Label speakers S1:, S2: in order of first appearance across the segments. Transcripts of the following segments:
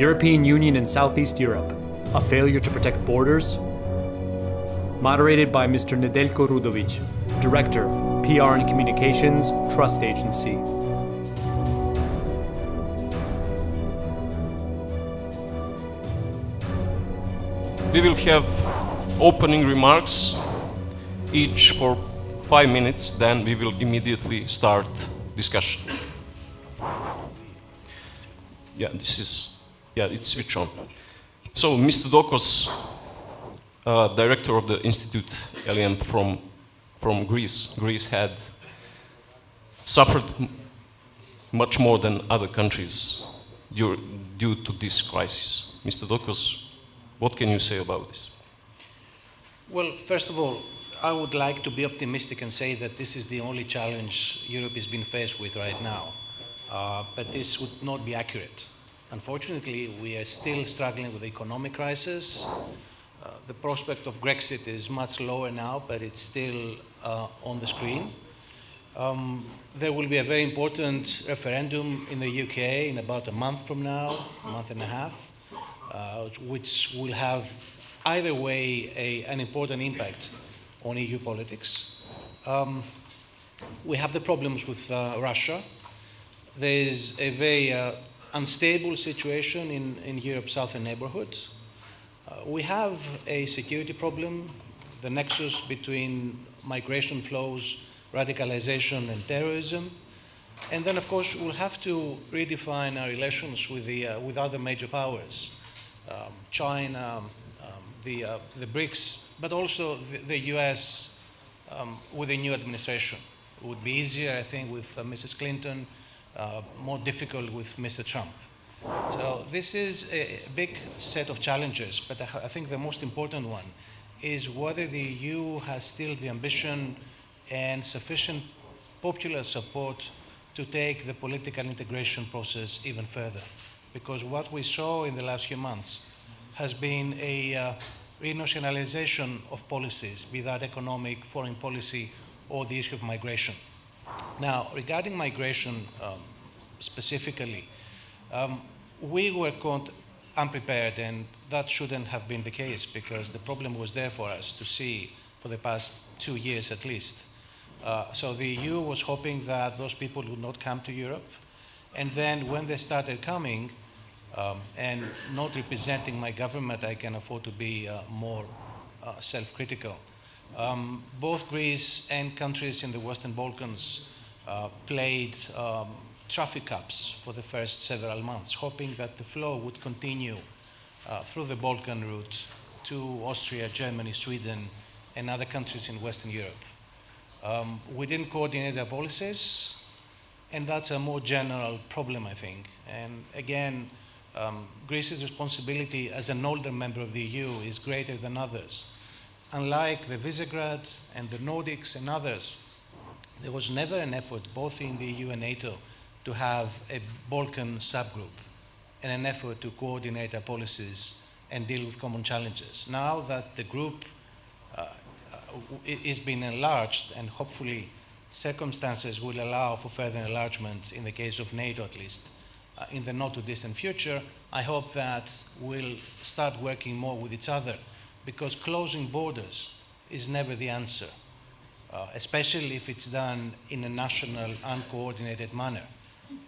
S1: European Union and Southeast Europe, a failure to protect borders? Moderated by Mr. Nedeljko Rudović, Director, PR and Communications, Trust Agency.
S2: We will have opening remarks, each for 5 minutes, then we will immediately start discussion. It's switch on. So, Mr. Dokos, director of the Institute LEM from Greece. Greece had suffered much more than other countries due to this crisis. Mr. Dokos, what can you say about this?
S3: Well, first of all, I would like to be optimistic and say that this is the only challenge Europe has been faced with right now. But this would not be accurate. Unfortunately, we are still struggling with the economic crisis. The prospect of Brexit is much lower now, but it's still on the screen. There will be a very important referendum in the UK in about a month from now, a month and a half, which will have either way an important impact on EU politics. We have the problems with Russia. There is a very unstable situation in Europe's southern neighborhood. We have a security problem, the nexus between migration flows, radicalization, and terrorism. And then, of course, we'll have to redefine our relations with other major powers, China, the BRICS, but also the US with a new administration. It would be easier, I think, with Mrs. Clinton, more difficult with Mr. Trump. So this is a big set of challenges, but I think the most important one is whether the EU has still the ambition and sufficient popular support to take the political integration process even further. Because what we saw in the last few months has been a renationalization of policies, be that economic, foreign policy, or the issue of migration. Now, regarding migration specifically, we were caught unprepared, and that shouldn't have been the case because the problem was there for us to see for the past 2 years at least. So the EU was hoping that those people would not come to Europe, and then when they started coming, and not representing my government, I can afford to be more self-critical. Both Greece and countries in the Western Balkans played traffic caps for the first several months, hoping that the flow would continue through the Balkan route to Austria, Germany, Sweden, and other countries in Western Europe. We didn't coordinate our policies, and that's a more general problem, I think. And again, Greece's responsibility as an older member of the EU is greater than others. Unlike the Visegrad and the Nordics and others, there was never an effort, both in the EU and NATO, to have a Balkan subgroup and an effort to coordinate our policies and deal with common challenges. Now that the group is being enlarged, and hopefully circumstances will allow for further enlargement in the case of NATO at least, in the not too distant future, I hope that we'll start working more with each other, because closing borders is never the answer, especially if it's done in a national, uncoordinated manner.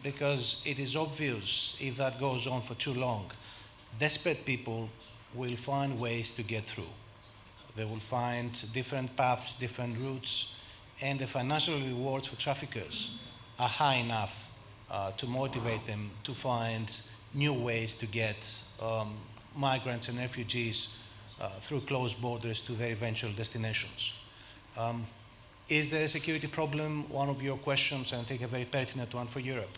S3: Because it is obvious if that goes on for too long, desperate people will find ways to get through. They will find different paths, different routes, and the financial rewards for traffickers are high enough to motivate them to find new ways to get migrants and refugees through closed borders to their eventual destinations. Is there a security problem? One of your questions, and I think a very pertinent one for Europe.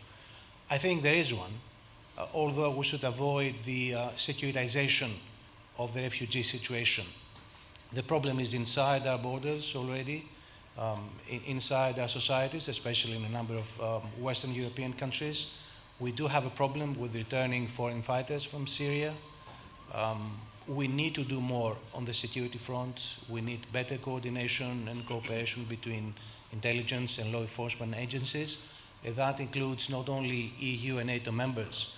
S3: I think there is one, although we should avoid the securitization of the refugee situation. The problem is inside our borders already, inside our societies, especially in a number of Western European countries. We do have a problem with returning foreign fighters from Syria. We need to do more on the security front. We need better coordination and cooperation between intelligence and law enforcement agencies. That includes not only EU and NATO members,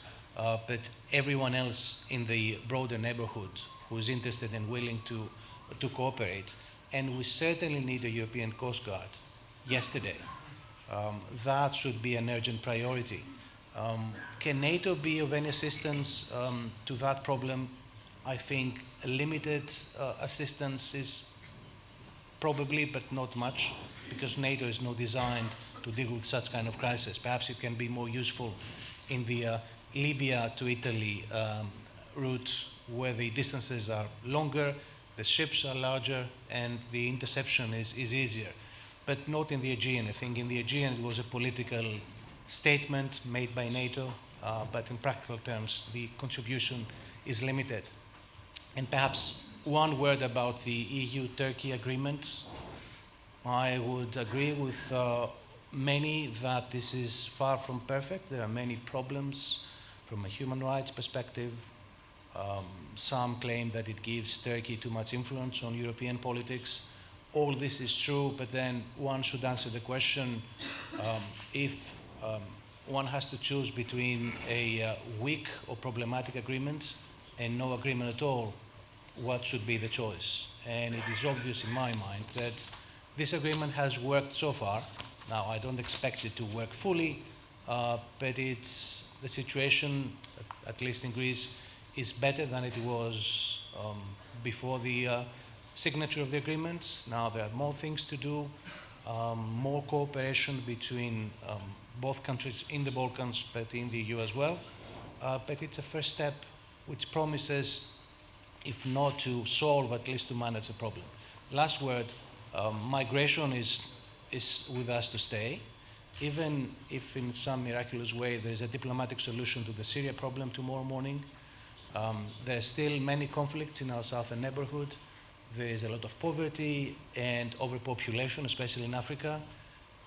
S3: but everyone else in the broader neighborhood who is interested and willing to cooperate. And we certainly need a European Coast Guard yesterday. That should be an urgent priority. Can NATO be of any assistance to that problem? I think a limited assistance is probably, but not much, because NATO is not designed to deal with such kind of crisis. Perhaps it can be more useful in the Libya to Italy route, where the distances are longer, the ships are larger, and the interception is easier. But not in the Aegean. I think in the Aegean it was a political statement made by NATO, but in practical terms the contribution is limited. And perhaps one word about the EU-Turkey agreement. I would agree with many that this is far from perfect. There are many problems from a human rights perspective. Some claim that it gives Turkey too much influence on European politics. All this is true, but then one should answer the question, if one has to choose between a weak or problematic agreement and no agreement at all, what should be the choice? And it is obvious in my mind that this agreement has worked so far. Now, I don't expect it to work fully, but it's the situation, at least in Greece, is better than it was before the signature of the agreement. Now there are more things to do, more cooperation between both countries in the Balkans, but in the EU as well. But it's a first step which promises, if not to solve, at least to manage the problem. Last word, migration is with us to stay. Even if in some miraculous way there is a diplomatic solution to the Syria problem tomorrow morning, there are still many conflicts in our southern neighborhood. There is a lot of poverty and overpopulation, especially in Africa.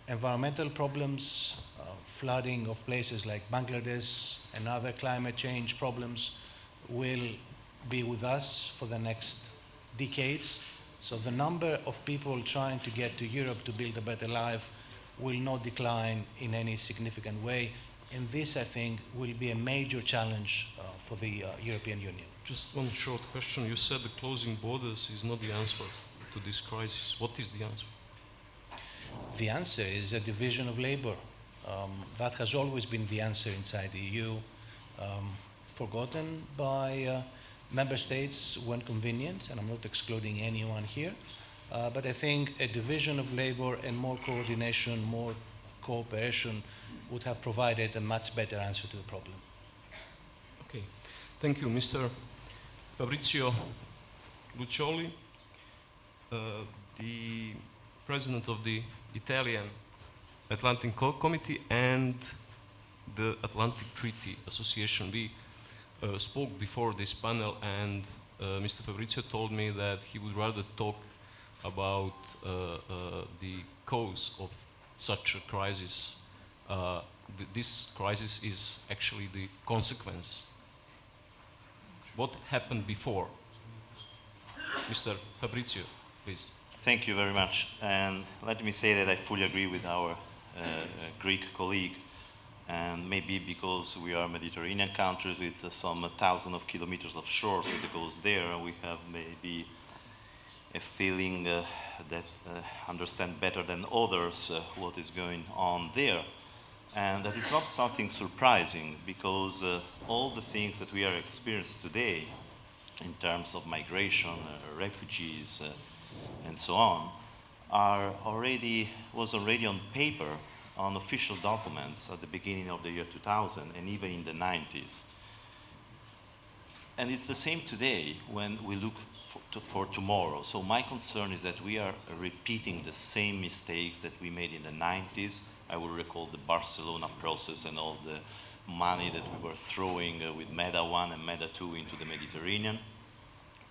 S3: Environmental problems, flooding of places like Bangladesh and other climate change problems will be with us for the next decades. So the number of people trying to get to Europe to build a better life will not decline in any significant way. And this, I think, will be a major challenge for the European Union.
S2: Just one short question. You said the closing borders is not the answer to this crisis. What is the answer?
S3: The answer is a division of labor. That has always been the answer inside the EU, forgotten by member states when convenient, and I'm not excluding anyone here. But I think a division of labor and more coordination, more cooperation would have provided a much better answer to the problem.
S2: Okay, thank you, Mr. Fabrizio Luccioli, the president of the Italian Atlantic Committee and the Atlantic Treaty Association. We spoke before this panel, and Mr. Fabrizio told me that he would rather talk about the cause of such a crisis. This crisis is actually the consequence. What happened before? Mr. Fabrizio, please.
S4: Thank you very much. And let me say that I fully agree with our Greek colleague. And maybe because we are Mediterranean countries with some thousands of kilometers of shores that goes there, we have maybe a feeling that understand better than others what is going on there. And that is not something surprising, because all the things that we are experiencing today in terms of migration, refugees, and so on, was already on paper on official documents at the beginning of the year 2000 and even in the 90s. And it's the same today when we look for tomorrow. So my concern is that we are repeating the same mistakes that we made in the 90s. I will recall the Barcelona process and all the money that we were throwing with MEDA 1 and MEDA 2 into the Mediterranean.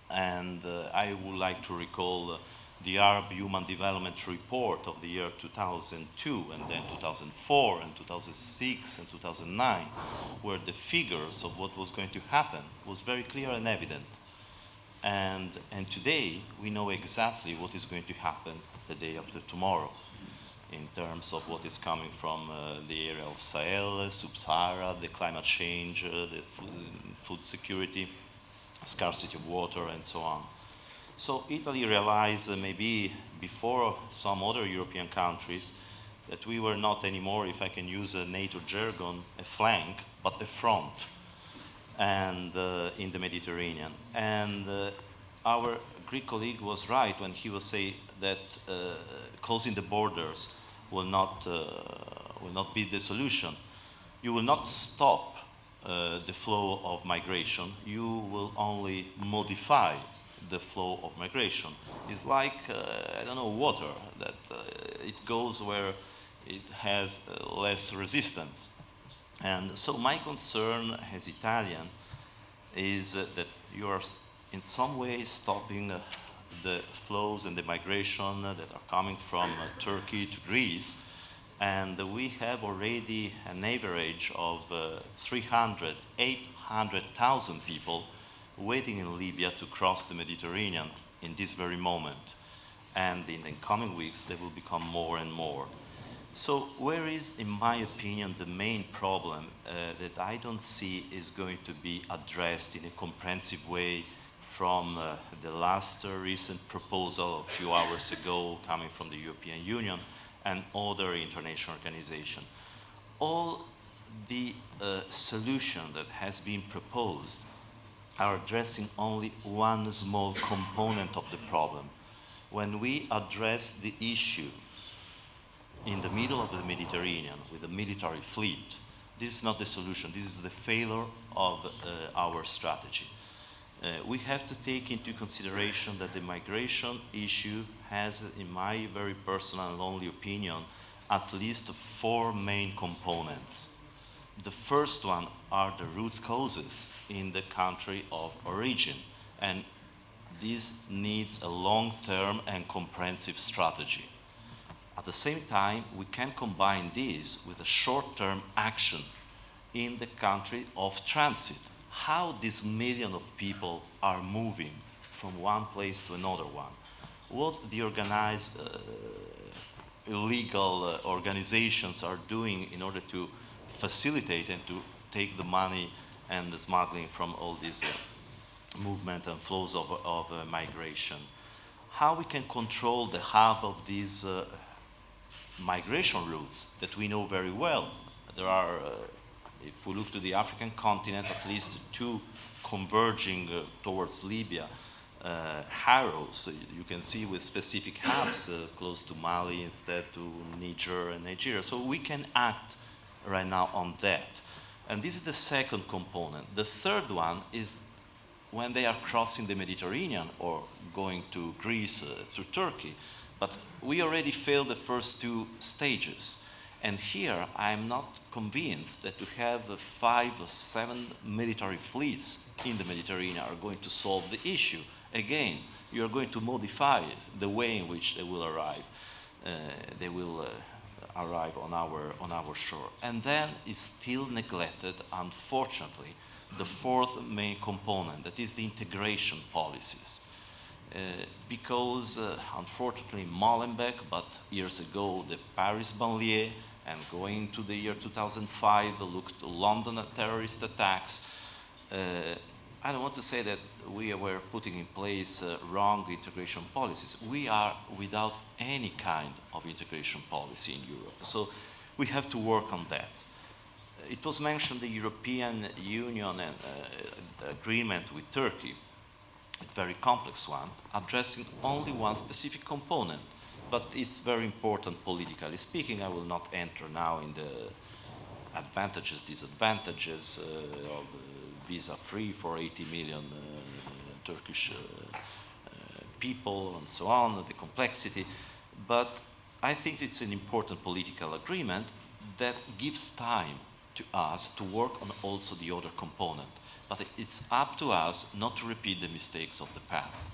S4: And I would like to recall the Arab Human Development Report of the year 2002, and then 2004, and 2006, and 2009, where the figures of what was going to happen was very clear and evident. And today, we know exactly what is going to happen the day after tomorrow. in terms of what is coming from the area of Sahel, Sub-Sahara, the climate change, the food security, scarcity of water, and so on. So Italy realized maybe before some other European countries that we were not anymore, if I can use a NATO jargon, a flank, but a front, and in the Mediterranean. And our Greek colleague was right when he was saying that closing the borders will not be the solution. You will not stop the flow of migration. You will only modify the flow of migration. It's like, I don't know, water, that it goes where it has less resistance. And so my concern as Italian is that you are in some way stopping the flows and the migration that are coming from Turkey to Greece. And we have already an average of 300, 800,000 people waiting in Libya to cross the Mediterranean in this very moment. And in the coming weeks, they will become more and more. So where is, in my opinion, the main problem that I don't see is going to be addressed in a comprehensive way from the last recent proposal a few hours ago coming from the European Union and other international organizations? All the solution that has been proposed are addressing only one small component of the problem. When we address the issue in the middle of the Mediterranean with a military fleet, this is not the solution. This is the failure of our strategy. We have to take into consideration that the migration issue has, in my very personal and only opinion, at least 4 main components. The first one are the root causes in the country of origin, and this needs a long-term and comprehensive strategy. At the same time, we can combine this with a short-term action in the country of transit. How these millions of people are moving from one place to another one. What the organized illegal organizations are doing in order to facilitate and to take the money and the smuggling from all these movement and flows of migration. How we can control the hub of these migration routes that we know very well. There are, if we look to the African continent, at least 2 converging towards Libya, arrows. You can see with specific hubs close to Mali instead to Niger and Nigeria. So we can act right now on that. And this is the second component. The third one is when they are crossing the Mediterranean or going to Greece through Turkey. But we already failed the first 2 stages. And here I'm not convinced that to have 5 or 7 military fleets in the Mediterranean are going to solve the issue. Again, you are going to modify the way in which they will arrive. They will arrive on our shore. And then is still neglected, unfortunately, the 4th main component, that is the integration policies. Because unfortunately Molenbeek, but years ago the Paris banlieue, and going to the year 2005, looked to London at terrorist attacks. I don't want to say that we were putting in place wrong integration policies. We are without any kind of integration policy in Europe. So we have to work on that. It was mentioned the European Union and agreement with Turkey, a very complex one, addressing only one specific component, but it's very important politically speaking. I will not enter now in the advantages, disadvantages of visa-free for 80 million Turkish people and so on, the complexity. But I think it's an important political agreement that gives time to us to work on also the other component. But it's up to us not to repeat the mistakes of the past.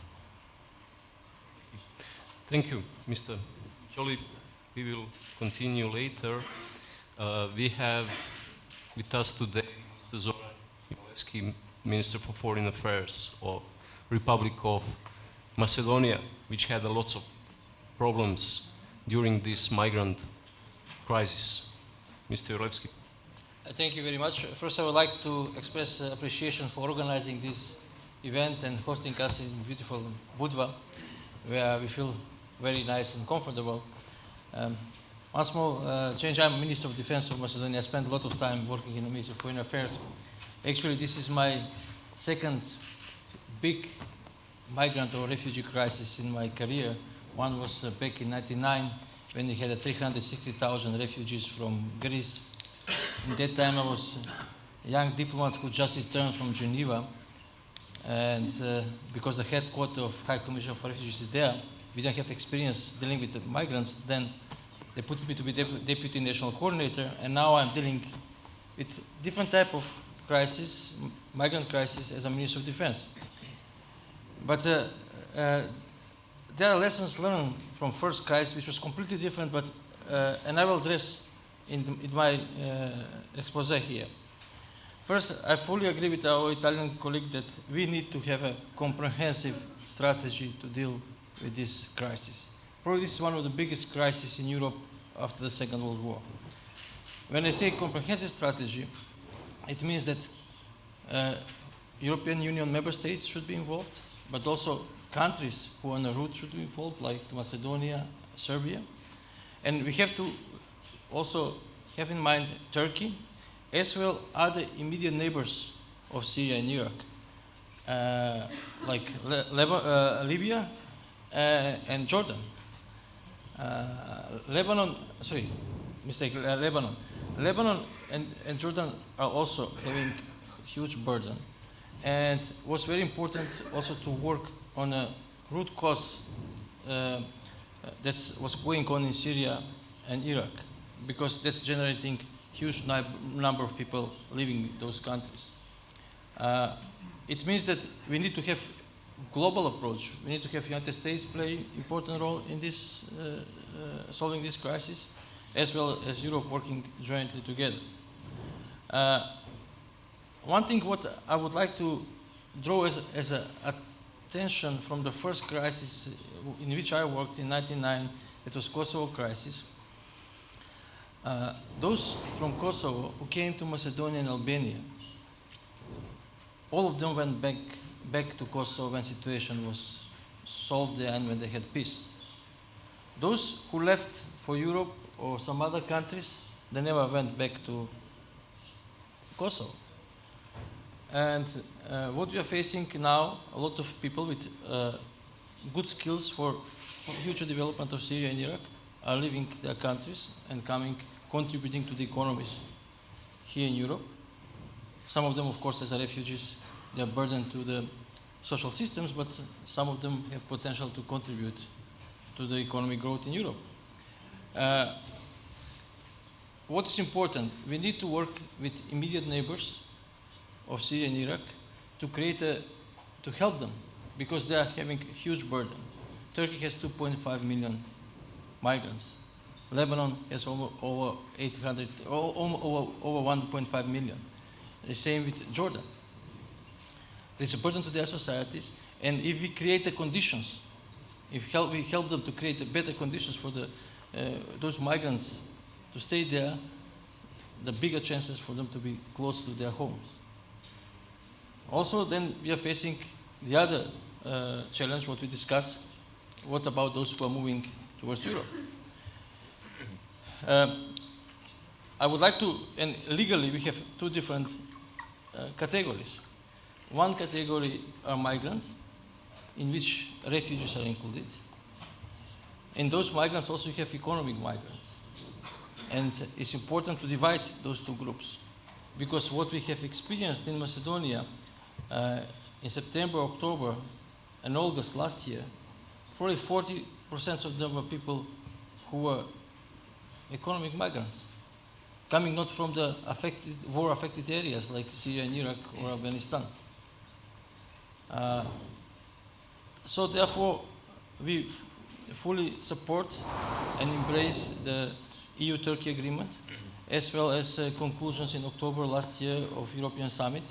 S2: Thank you, Mr. Joly. We will continue later. We have with us today Mr. Zoran Milevski, Minister for Foreign Affairs of Republic of Macedonia, which had a lot of problems during this migrant crisis? Mr. Jurevski.
S5: Thank you very much. First, I would like to express appreciation for organizing this event and hosting us in beautiful Budva, where we feel very nice and comfortable. One small change, I'm Minister of Defense of Macedonia. I spent a lot of time working in the Ministry of Foreign Affairs. Actually, this is my second big migrant or refugee crisis in my career. One was back in 1999 when we had 360,000 refugees from Greece. In that time, I was a young diplomat who just returned from Geneva. And because the headquarters of High Commission for Refugees is there, we didn't have experience dealing with the migrants. Then they put me to be Deputy National Coordinator, and now I'm dealing with different type of crisis, migrant crisis, as a Minister of Defense. But there are lessons learned from first crisis, which was completely different, but, and I will address in my expose here. First, I fully agree with our Italian colleague that we need to have a comprehensive strategy to deal with this crisis. Probably this is one of the biggest crises in Europe after the Second World War. When I say comprehensive strategy, it means that European Union member states should be involved, but also countries who are on the route should be involved, like Macedonia, Serbia. And we have to also have in mind Turkey, as well other immediate neighbors of Syria and Iraq, like Libya and Jordan. Lebanon and Jordan are also having huge burden. And what's very important also to work on a root cause that's what's going on in Syria and Iraq, because that's generating huge number of people living in those countries. It means that we need to have global approach. We need to have United States play important role in this solving this crisis, as well as Europe working jointly together. One thing what I would like to draw as a attention from the first crisis in which I worked in 1999, it was Kosovo crisis. Those from Kosovo who came to Macedonia and Albania, all of them went back to Kosovo when situation was solved there and when they had peace. Those who left for Europe or some other countries, they never went back to Kosovo. And what we are facing now, a lot of people with good skills for future development of Syria and Iraq are leaving their countries and contributing to the economies here in Europe. Some of them, of course, as refugees, they are burdened to the social systems, but some of them have potential to contribute to the economic growth in Europe. What is important? We need to work with immediate neighbors of Syria and Iraq to help them, because they are having a huge burden. Turkey has 2.5 million migrants. Lebanon has over 1.5 million. The same with Jordan. It's a burden to their societies, and if we create the conditions, if we help them to create better conditions for those migrants to stay there, the bigger chances for them to be close to their homes. Also, then we are facing the other challenge, what we discussed. What about those who are moving towards Europe? I would like to, and legally we have two different categories. One category are migrants, in which refugees are included. In those migrants also you have economic migrants. And it's important to divide those two groups, because what we have experienced in Macedonia in September, October, and August last year, probably 40% of them were people who were economic migrants, coming not from the war-affected areas like Syria and Iraq or Afghanistan. So therefore, we fully support and embrace the EU-Turkey agreement, as well as conclusions in October last year of European Summit,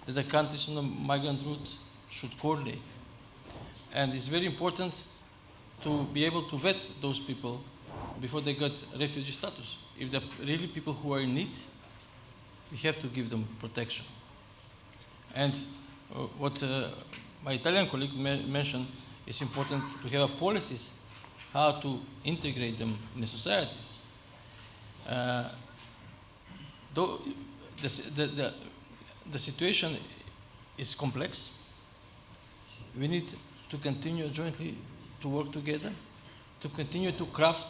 S5: that the countries on the migrant route should coordinate. And it's very important to be able to vet those people before they got refugee status. If they're really people who are in need, we have to give them protection. And what my Italian colleague mentioned is important to have policies how to integrate them in the societies. Though the situation is complex, we need to continue jointly to work together, to continue to craft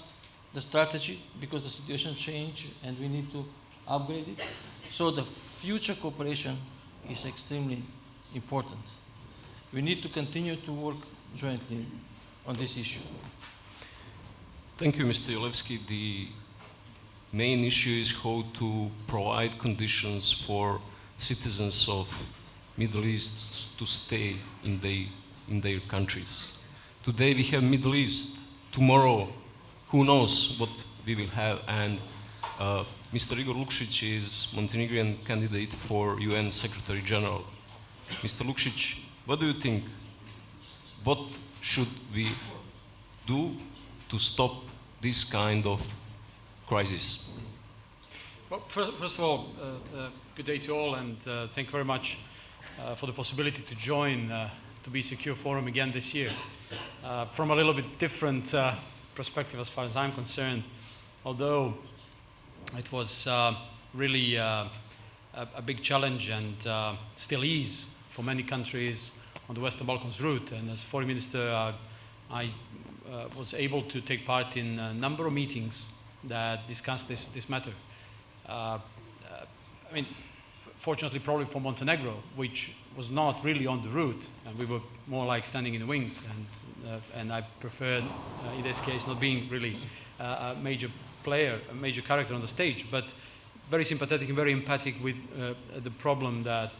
S5: the strategy because the situation changed and we need to upgrade it. So the future cooperation is extremely important. We need to continue to work jointly on this issue.
S2: Thank you, Mr. Yolevsky. The main issue is how to provide conditions for citizens of Middle East to stay in their countries. Today we have Middle East. Tomorrow, who knows what we will have. And Mr. Igor Lukšić is Montenegrin candidate for UN Secretary General. Mr. Lukšić, what do you think? What should we do to stop this kind of crisis?
S6: Well, first of all, good day to all, and thank you very much for the possibility to join to Be Secure Forum again this year. From a little bit different perspective as far as I'm concerned, although it was really a big challenge and still is for many countries on the Western Balkans route. And as Foreign Minister, I was able to take part in a number of meetings that discussed this matter. I mean, fortunately, probably for Montenegro, which was not really on the route, and we were more like standing in the wings, and I preferred, in this case, not being really a major player, a major character on the stage, but very sympathetic and very empathic with the problem that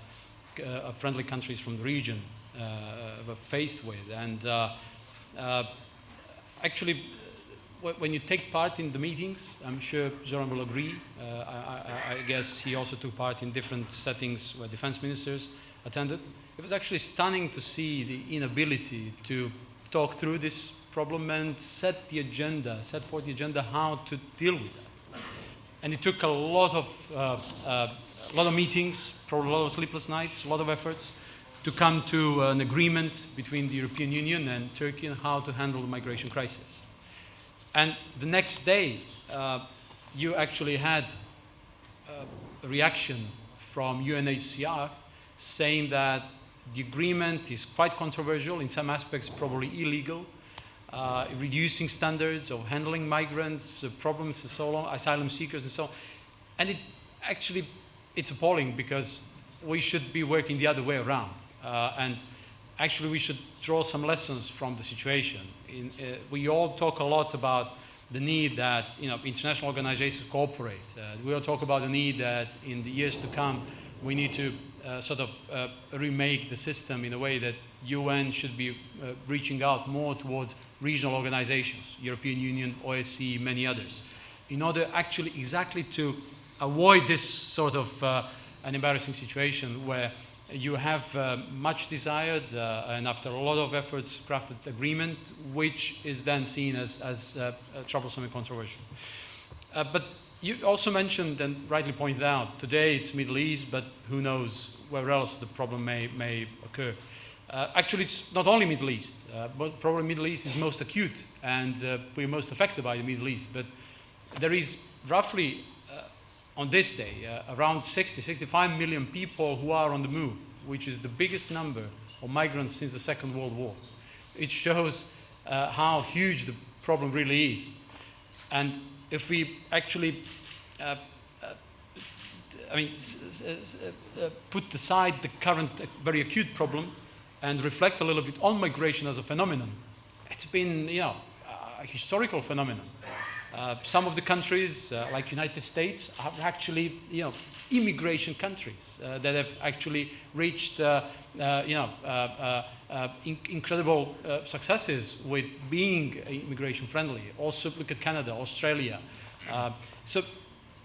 S6: friendly countries from the region were faced with. And actually, when you take part in the meetings, I'm sure Zoran will agree, I guess he also took part in different settings where defense ministers attended. It was actually stunning to see the inability to talk through this problem and set forth the agenda how to deal with that. And it took a lot of meetings, probably a lot of sleepless nights, a lot of efforts to come to an agreement between the European Union and Turkey on how to handle the migration crisis. And the next day, you actually had a reaction from UNHCR saying that the agreement is quite controversial, in some aspects probably illegal, reducing standards of handling migrants, problems and so on, asylum seekers and so on. And it's appalling because we should be working the other way around. And actually we should draw some lessons from the situation. We all talk a lot about the need that international organizations cooperate. We all talk about the need that in the years to come we need to remake the system in a way that UN should be reaching out more towards regional organizations, European Union, OSCE, many others, in order actually exactly to avoid this sort of an embarrassing situation where you have much desired and after a lot of efforts crafted agreement, which is then seen as troublesome and controversial. But you also mentioned and rightly pointed out, today it's Middle East, but who knows where else the problem may occur. Actually, it's not only Middle East, but probably Middle East is most acute and we're most affected by the Middle East. But there is roughly on this day, around 65 million people who are on the move, which is the biggest number of migrants since the Second World War. It shows how huge the problem really is. And if we actually put aside the current very acute problem and reflect a little bit on migration as a phenomenon, it's been a historical phenomenon. Some of the countries, like United States, are actually, immigration countries that have actually reached, incredible successes with being immigration friendly. Also, look at Canada, Australia. So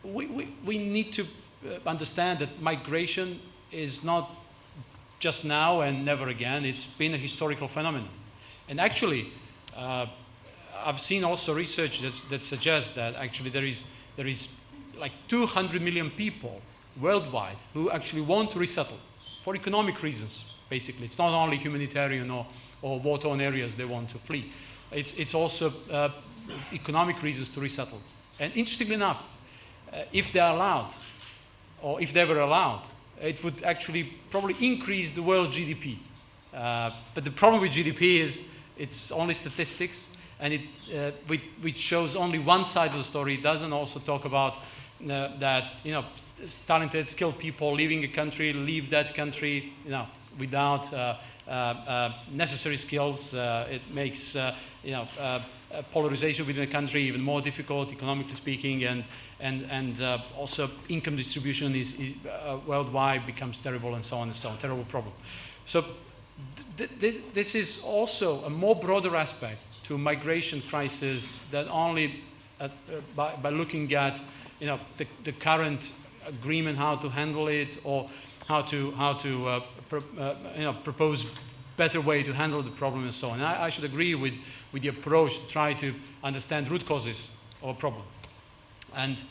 S6: we need to understand that migration is not just now and never again. It's been a historical phenomenon, and actually. I've seen also research that suggests that actually there is like 200 million people worldwide who actually want to resettle for economic reasons. Basically, it's not only humanitarian or war-torn areas they want to flee. It's also economic reasons to resettle. And interestingly enough, if they're allowed, or if they were allowed, it would actually probably increase the world GDP. But the problem with GDP is it's only statistics, and which shows only one side of the story. It doesn't also talk about that talented, skilled people leaving a country, leave that country, without necessary skills. It makes polarization within the country even more difficult, economically speaking, and also income distribution is worldwide becomes terrible, and so on and so on. Terrible problem. So this is also a more broader aspect to migration crisis than only by looking at the current agreement, how to handle it, or how to propose better way to handle the problem, and so on. And I should agree with the approach to try to understand root causes of a problem. And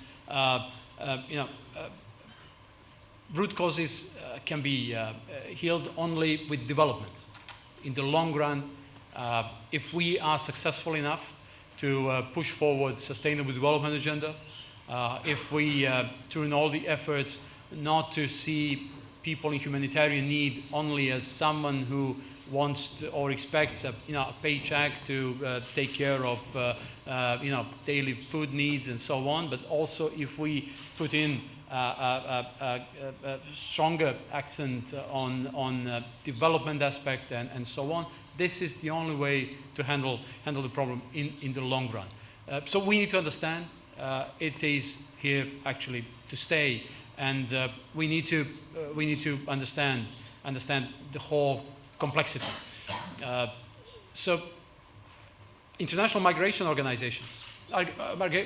S6: root causes can be healed only with development. In the long run, if we are successful enough to push forward sustainable development agenda, if we turn all the efforts not to see people in humanitarian need only as someone who wants to, or expects a paycheck to take care of daily food needs and so on, but also if we put in a stronger accent on development aspect and so on, this is the only way to handle the problem in the long run. So we need to understand it is here actually to stay, and we need to understand the whole complexity. So international migration organizations,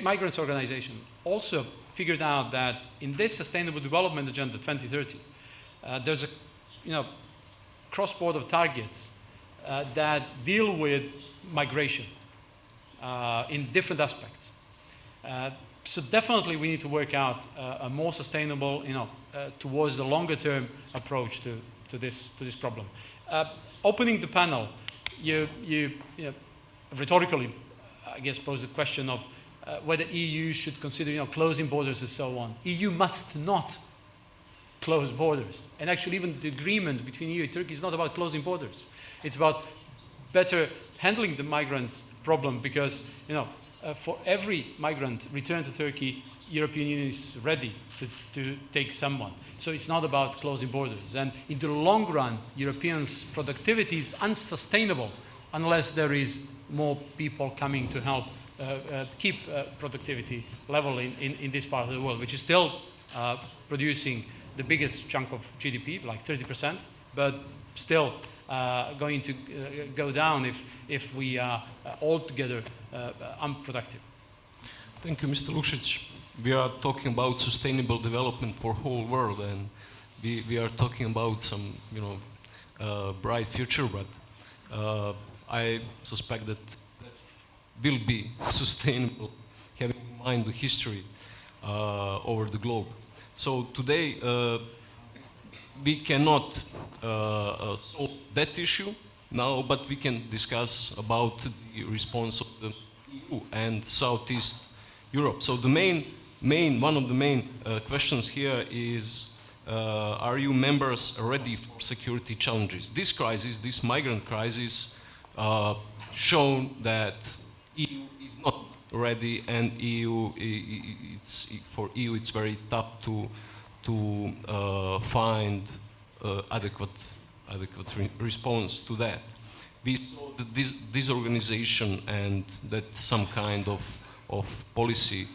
S6: migrants organization, also figured out that in this Sustainable Development Agenda 2030, there's a cross-border targets that deal with migration in different aspects. So definitely we need to work out a more sustainable, towards the longer-term approach to this problem. Opening the panel, you rhetorically, I guess, pose the question of whether EU should consider closing borders and so on. EU must not close borders. And actually even the agreement between EU and Turkey is not about closing borders. It's about better handling the migrants problem, because for every migrant returned to Turkey, European Union is ready to take someone. So it's not about closing borders. And in the long run, Europeans' productivity is unsustainable unless there is more people coming to help keep productivity level in this part of the world, which is still producing the biggest chunk of GDP, like 30%, but still going to go down if we are altogether unproductive.
S2: Thank you, Mr. Lukšić. We are talking about sustainable development for whole world, and we are talking about some, bright future, but I suspect that will be sustainable, having in mind the history over the globe. So today, we cannot solve that issue now, but we can discuss about the response of the EU and Southeast Europe. So the one of the main questions here is, are you members ready for security challenges? This crisis, this migrant crisis, shown that EU is not ready, and for EU it's very tough to find adequate response to that. We saw that this disorganization and that some kind of policy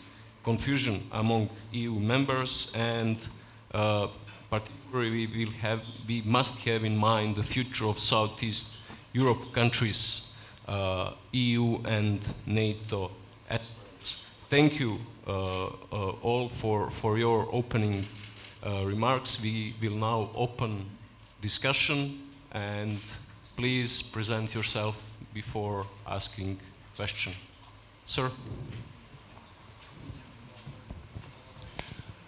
S2: confusion among EU members, and particularly we must have in mind the future of Southeast Europe countries, EU and NATO experts. Thank you all for your opening remarks. We will now open discussion, and please present yourself before asking question. Sir.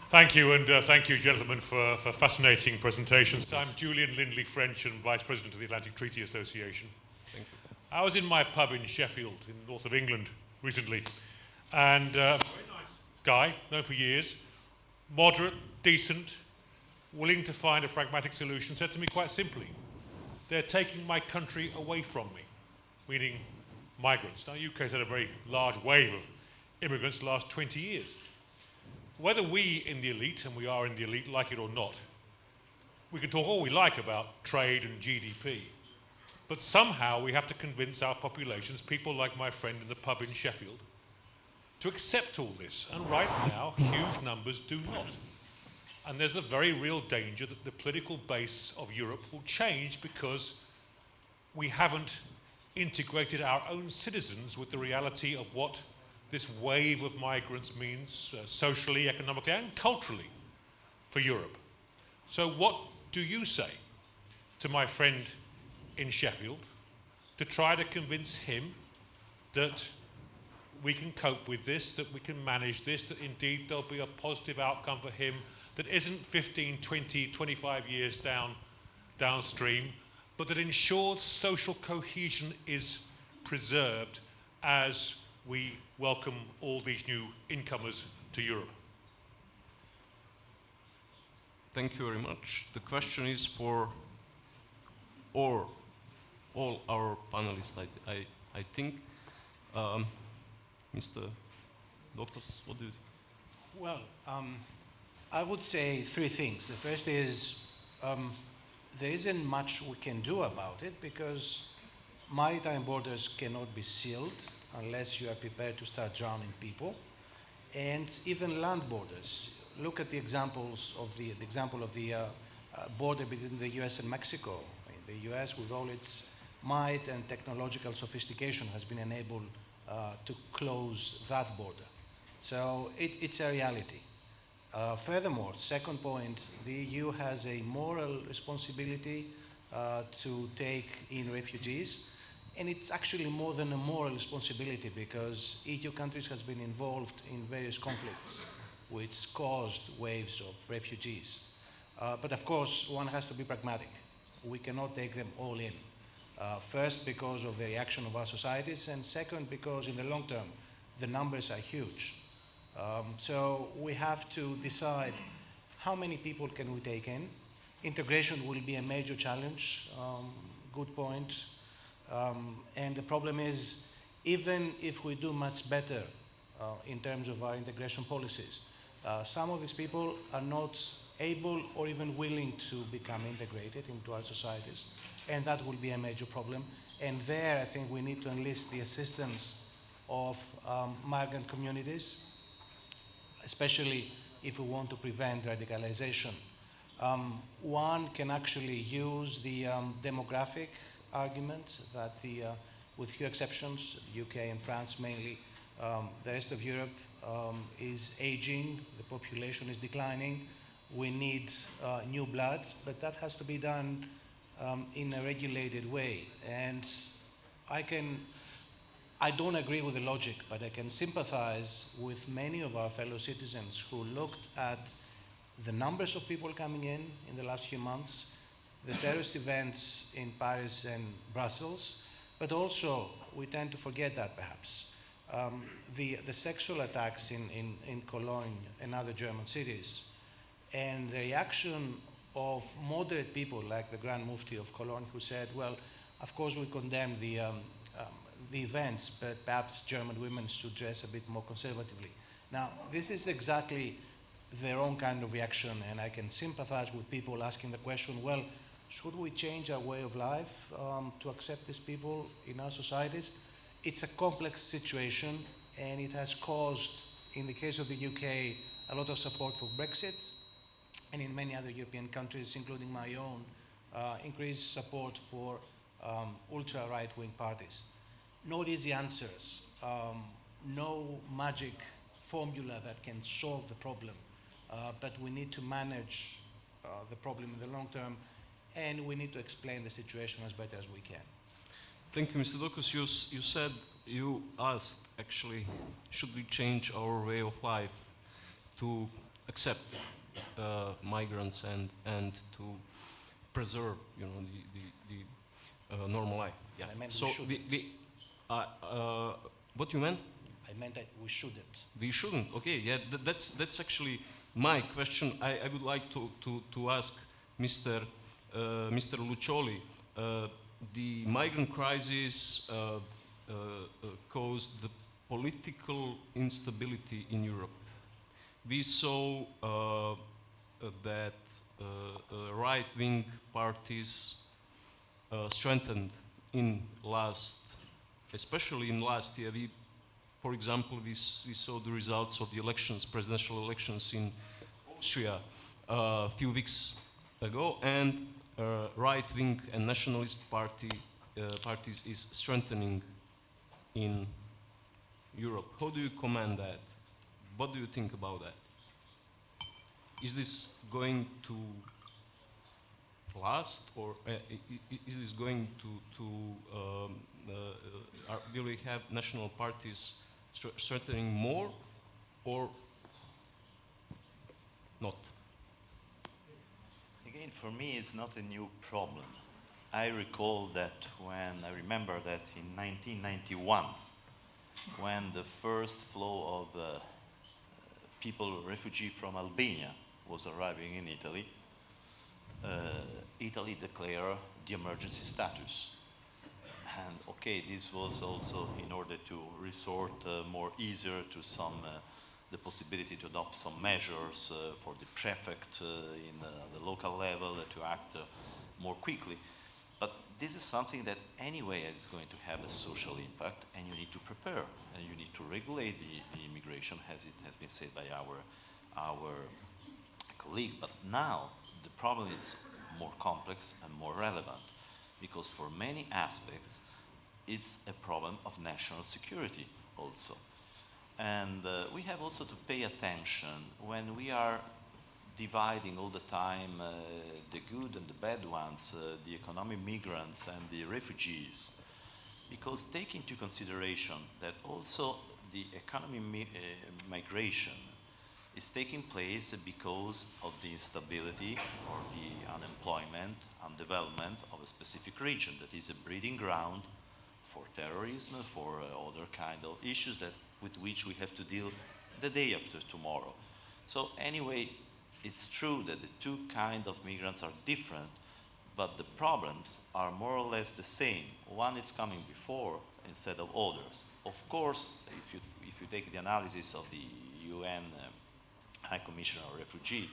S7: Thank you, and thank you, gentlemen, for fascinating presentations. I'm Julian Lindley French and Vice President of the Atlantic Treaty Association.
S2: Thank you.
S7: I was in my pub in Sheffield, in the north of England, recently, and a very nice guy, known for years, moderate, decent, willing to find a pragmatic solution, said to me quite simply, they're taking my country away from me, meaning migrants. Now, UK's had a very large wave of immigrants the last 20 years. Whether we in the elite, and we are in the elite, like it or not, we can talk all we like about trade and GDP, but somehow we have to convince our populations, people like my friend in the pub in Sheffield, to accept all this. And right now, huge numbers do not. And there's a very real danger that the political base of Europe will change because we haven't integrated our own citizens with the reality of what this wave of migrants means socially, economically, and culturally for Europe. So what do you say to my friend in Sheffield to try to convince him that we can cope with this, that we can manage this, that indeed there'll be a positive outcome for him that isn't 15, 20, 25 years downstream, but that ensures social cohesion is preserved as we welcome all these new incomers to Europe?
S2: Thank you very much. The question is for all our panelists, I think. Mr. Dokos, what do you think?
S3: Well, I would say three things. The first is there isn't much we can do about it because maritime borders cannot be sealed unless you are prepared to start drowning people, and even land borders. Look at the examples of the example of the border between the U.S. and Mexico. The U.S., with all its might and technological sophistication, has been enabled to close that border. So it's a reality. Furthermore, second point, the EU has a moral responsibility to take in refugees. And it's actually more than a moral responsibility because EU countries has been involved in various conflicts which caused waves of refugees. But of course, one has to be pragmatic. We cannot take them all in. First, because of the reaction of our societies, and second, because in the long term, the numbers are huge. So we have to decide how many people can we take in. Integration will be a major challenge. Good point. And the problem is, even if we do much better in terms of our integration policies, some of these people are not able or even willing to become integrated into our societies, and that will be a major problem. And there, I think we need to enlist the assistance of migrant communities, especially if we want to prevent radicalization. One can actually use the demographic argument that with few exceptions, UK and France mainly, the rest of Europe is aging, the population is declining, we need new blood, but that has to be done in a regulated way. And I don't agree with the logic, but I can sympathize with many of our fellow citizens who looked at the numbers of people coming in the last few months, the terrorist events in Paris and Brussels, but also we tend to forget that perhaps. The sexual attacks in Cologne and other German cities, and the reaction of moderate people like the Grand Mufti of Cologne, who said, well, of course we condemn the events, but perhaps German women should dress a bit more conservatively. Now, this is exactly their own kind of reaction, and I can sympathize with people asking the question, well, should we change our way of life to accept these people in our societies? It's a complex situation, and it has caused, in the case of the UK, a lot of support for Brexit, and in many other European countries, including my own, increased support for ultra-right-wing parties. No easy answers, no magic formula that can solve the problem, but we need to manage the problem in the long term, and we need to explain the situation as better as we can.
S2: Thank you, Mr. Dokus. You said, you asked, actually, should we change our way of life to accept migrants and to preserve, you know, the normal life? Yeah.
S3: I meant
S2: so
S3: we shouldn't.
S2: What you meant?
S3: I meant that we shouldn't.
S2: We shouldn't. Okay, yeah, that's actually my question. I would like to ask Mr. Lucioli. The migrant crisis caused the political instability in Europe. We saw that right-wing parties strengthened especially in last year. For example, we saw the results of the elections, presidential elections in Austria a few weeks ago, and right-wing and nationalist parties is strengthening in Europe. How do you comment that? What do you think about that? Is this going to last, or is this going will we have national parties strengthening more, or not?
S4: Again, for me, it's not a new problem. I remember that in 1991, when the first flow of refugee from Albania was arriving in Italy, Italy declared the emergency status. And okay, this was also in order to resort more easier to the possibility to adopt some measures for the prefect in the local level to act more quickly. But this is something that anyway is going to have a social impact, and you need to prepare, and you need to regulate the immigration, as it has been said by our colleague. But now the problem is more complex and more relevant, because for many aspects it's a problem of national security also. And we have also to pay attention when we are dividing all the time the good and the bad ones, the economic migrants and the refugees, because take into consideration that also the economic migration is taking place because of the instability or the unemployment and development of a specific region that is a breeding ground for terrorism, for other kind of issues with which we have to deal the day after tomorrow. So anyway, it's true that the two kinds of migrants are different, but the problems are more or less the same. One is coming before instead of others. Of course, if you take the analysis of the UN High Commissioner of Refugee,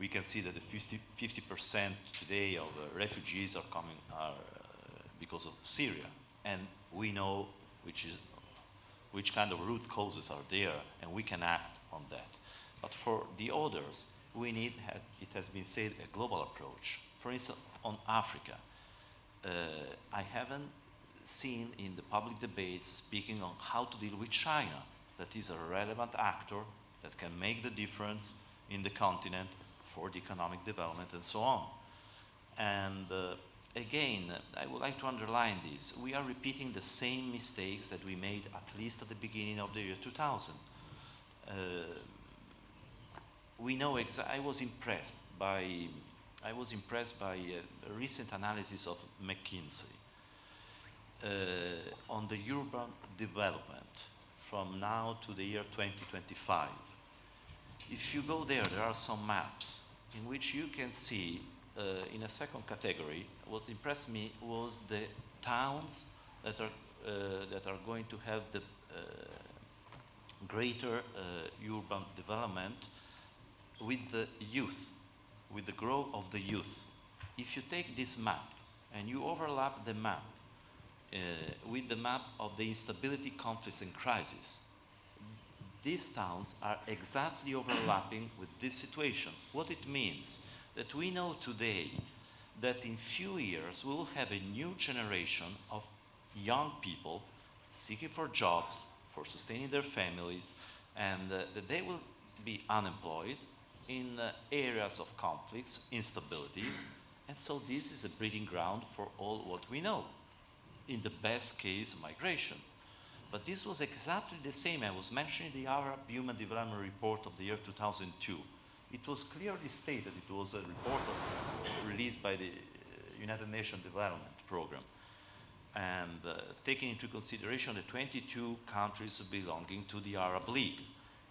S4: we can see that the 50% today of refugees are coming because of Syria, and we know which kind of root causes are there, and we can act on that. But for the others, we need, it has been said, a global approach. For instance, on Africa, I haven't seen in the public debates speaking on how to deal with China, that is a relevant actor that can make the difference in the continent for the economic development and so on. And again, I would like to underline this. We are repeating the same mistakes that we made at least at the beginning of the year 2000. We know I was impressed by a recent analysis of McKinsey on the urban development from now to the year 2025. If you go there are some maps in which you can see in a second category. What impressed me was the towns that are going to have the greater urban development with the youth, with the growth of the youth. If you take this map and you overlap the map with the map of the instability, conflicts, and crisis, these towns are exactly overlapping with this situation. What it means, that we know today that in few years we will have a new generation of young people seeking for jobs, for sustaining their families, and that they will be unemployed in areas of conflicts, instabilities, and so this is a breeding ground for all what we know. in the best case, migration. But this was exactly the same. I was mentioning the Arab Human Development Report of the year 2002. It was clearly stated, it was a report released by the United Nations Development Program, and taking into consideration the 22 countries belonging to the Arab League.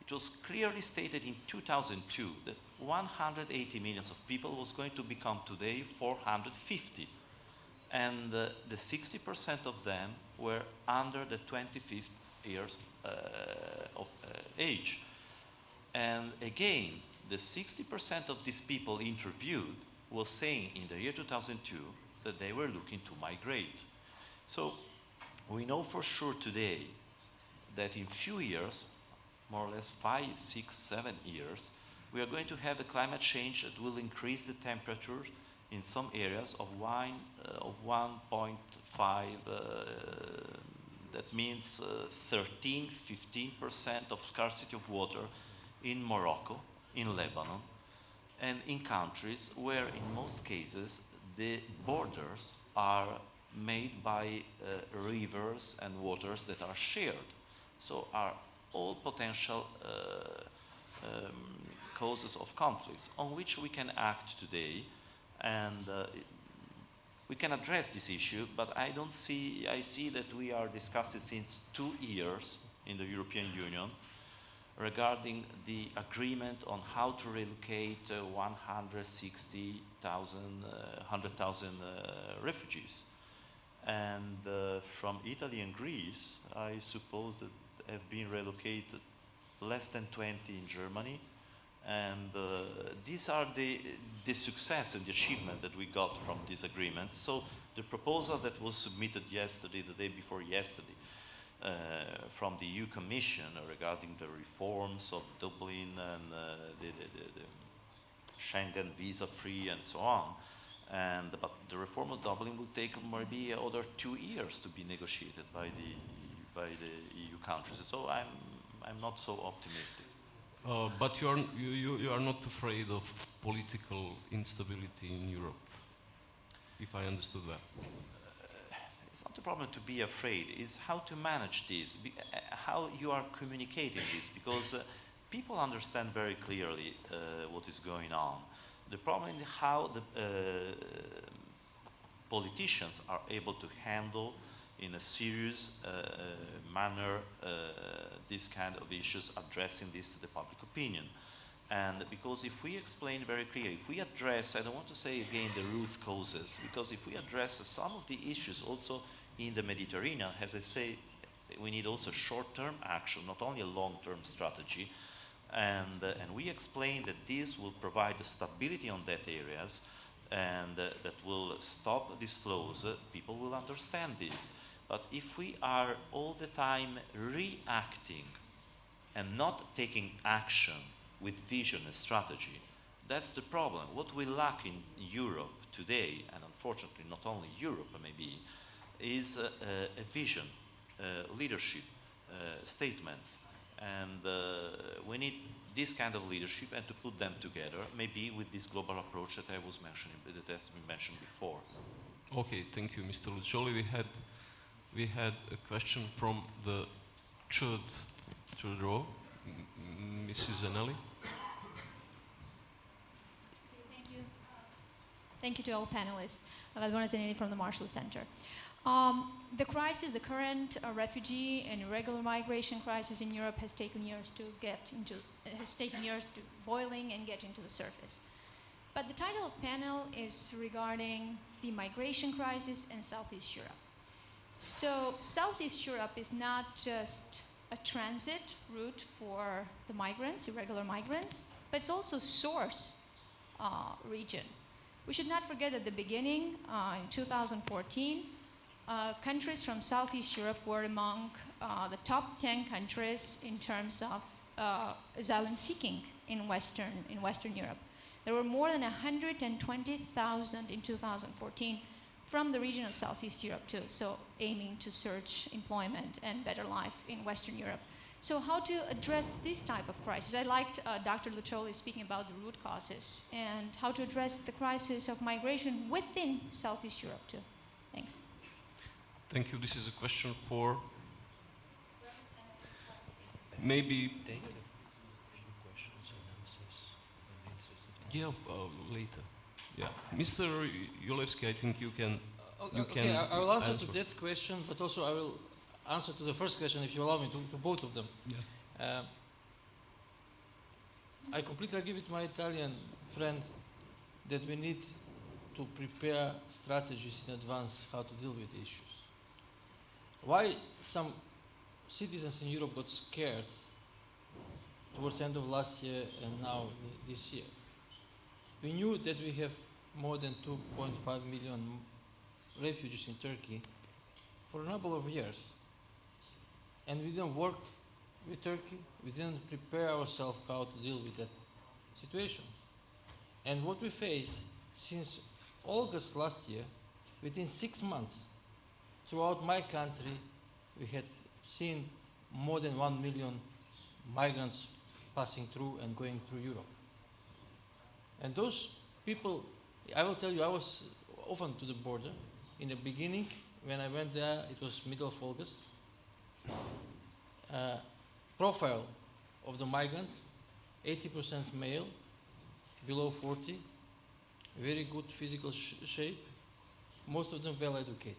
S4: It was clearly stated in 2002 that 180 million of people was going to become today 450. And the 60% of them were under the 25th years of age. And again, the 60% of these people interviewed was saying in the year 2002 that they were looking to migrate. So we know for sure today that in few years, more or less 5, 6, 7 years, we are going to have a climate change that will increase the temperature in some areas of 1.5, that means 13, 15% of scarcity of water in Morocco, in Lebanon, and in countries where in most cases the borders are made by rivers and waters that are shared. So are all potential causes of conflicts on which we can act today, and we can address this issue, but I see that we are discussing since 2 years in the European Union regarding the agreement on how to relocate 100,000 refugees. And from Italy and Greece, I suppose that have been relocated less than 20 in Germany. And these are the success and the achievement that we got from these agreements. So the proposal that was submitted yesterday, the day before yesterday, from the EU Commission regarding the reforms of Dublin and the Schengen visa-free and so on, but the reform of Dublin will take maybe other 2 years to be negotiated by the EU countries. So I'm not so optimistic.
S2: But you are not afraid of political instability in Europe, if I understood that.
S4: It's not a problem to be afraid. It's how to manage this, how you are communicating this, because people understand very clearly what is going on. The problem is how the politicians are able to handle in a serious manner these kind of issues, addressing this to the public opinion. And because if we explain very clearly, if we address, I don't want to say again the root causes, because if we address some of the issues also in the Mediterranean, as I say, we need also short-term action, not only a long-term strategy. And we explain that this will provide the stability on that areas, and that will stop these flows. People will understand this. But if we are all the time reacting and not taking action with vision and strategy, that's the problem. What we lack in Europe today, and unfortunately not only Europe maybe, is a vision, leadership, statements. And we need this kind of leadership and to put them together, maybe with this global approach that I was mentioning, that has been mentioned before.
S2: Okay, thank you, Mr. Luccioli. We had a question from the third row, Mrs. Zanelli.
S8: Thank you. Thank you to all panelists. Valbona Zanelli from the Marshall Center. The crisis, the current refugee and irregular migration crisis in Europe has taken years to boiling and get into the surface. But the title of panel is regarding the migration crisis in Southeast Europe. So Southeast Europe is not just a transit route for the migrants, irregular migrants, but it's also source region. We should not forget at the beginning, in 2014, countries from Southeast Europe were among the top 10 countries in terms of asylum seeking in Western Europe. There were more than 120,000 in 2014 from the region of Southeast Europe too, so aiming to search employment and better life in Western Europe. So how to address this type of crisis? I liked Dr. Luccioli speaking about the root causes and how to address the crisis of migration within Southeast Europe too. Thanks.
S2: Thank you. This is a question for maybe. Yeah, later. Yeah, Mr. Yolevsky, I think you can.
S5: Okay, I will answer to that question, but also I will answer to the first question, if you allow me, to both of them.
S2: Yeah.
S5: I completely agree with my Italian friend that we need to prepare strategies in advance how to deal with the issues. Why some citizens in Europe got scared towards the end of last year and now this year? We knew that we have more than 2.5 million refugees in Turkey for a number of years. And we didn't work with Turkey, we didn't prepare ourselves how to deal with that situation. And what we face since August last year, within 6 months, throughout my country, we had seen more than 1 million migrants passing through and going through Europe. And those people, I will tell you, I was often to the border. In the beginning, when I went there, it was middle of August. Profile of the migrant, 80% male, below 40, very good physical shape, most of them well educated.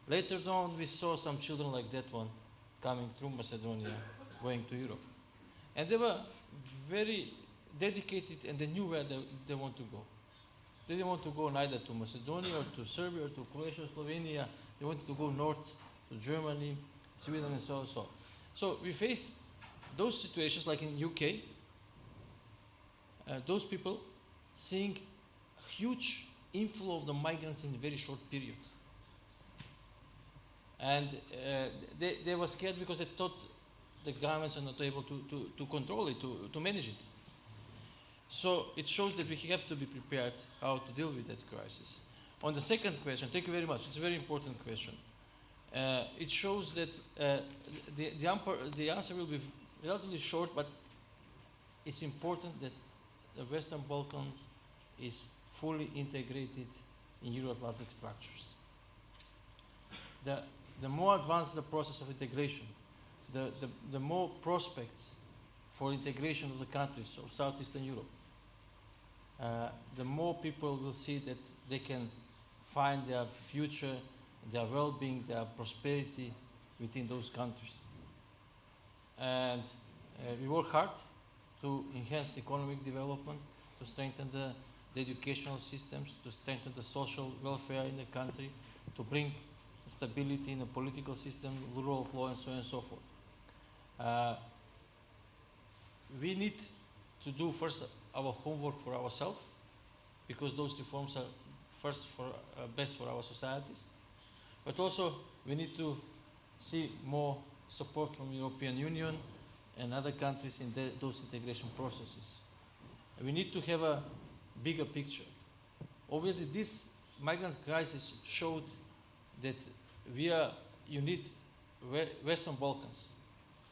S5: Later on, we saw some children like that one coming through Macedonia, going to Europe. And they were very dedicated and they knew where they want to go. They didn't want to go neither to Macedonia or to Serbia or to Croatia or Slovenia. They wanted to go north to Germany, Sweden, and so on. So we faced those situations like in UK, those people seeing a huge inflow of the migrants in a very short period. And they were scared because they thought the governments are not able to control it, to manage it. So it shows that we have to be prepared how to deal with that crisis. On the second question, thank you very much. It's a very important question. It shows that the answer will be relatively short, but it's important that the Western Balkans is fully integrated in Euro-Atlantic structures. The more advanced the process of integration, the more prospects for integration of the countries of Southeastern Europe, the more people will see that they can find their future, their well-being, their prosperity within those countries. And we work hard to enhance economic development, to strengthen the educational systems, to strengthen the social welfare in the country, to bring stability in the political system, the rule of law, and so on and so forth. We need to do first our homework for ourselves, because those reforms are first best for our societies. But also we need to see more support from the European Union and other countries in those integration processes. And we need to have a bigger picture. Obviously, this migrant crisis showed that you need Western Balkans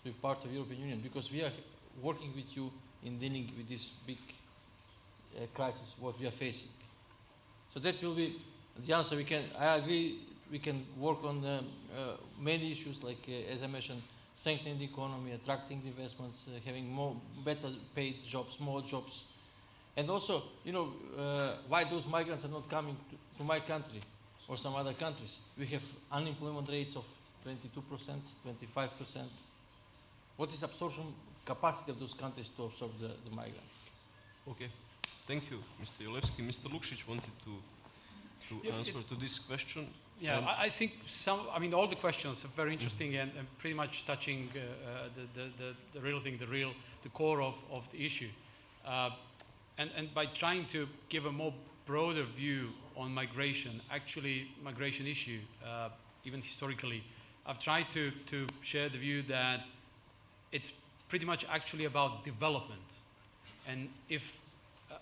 S5: to be part of the European Union, because we are working with you in dealing with this big crisis, what we are facing. So that will be the answer. I agree, we can work on many issues like, as I mentioned, strengthening the economy, attracting the investments, having better paid jobs, more jobs. And also, why those migrants are not coming to my country or some other countries. We have unemployment rates of 22%, 25%. What is absorption capacity of those countries to absorb the migrants?
S2: Okay, thank you, Mr. Yolevsky. Mr. Lukšić wanted to answer to this question.
S6: Yeah, I think all the questions are very interesting and pretty much touching the real thing, the core of the issue. And by trying to give a more broader view on migration issue, even historically, I've tried to share the view that it's pretty much actually about development. And if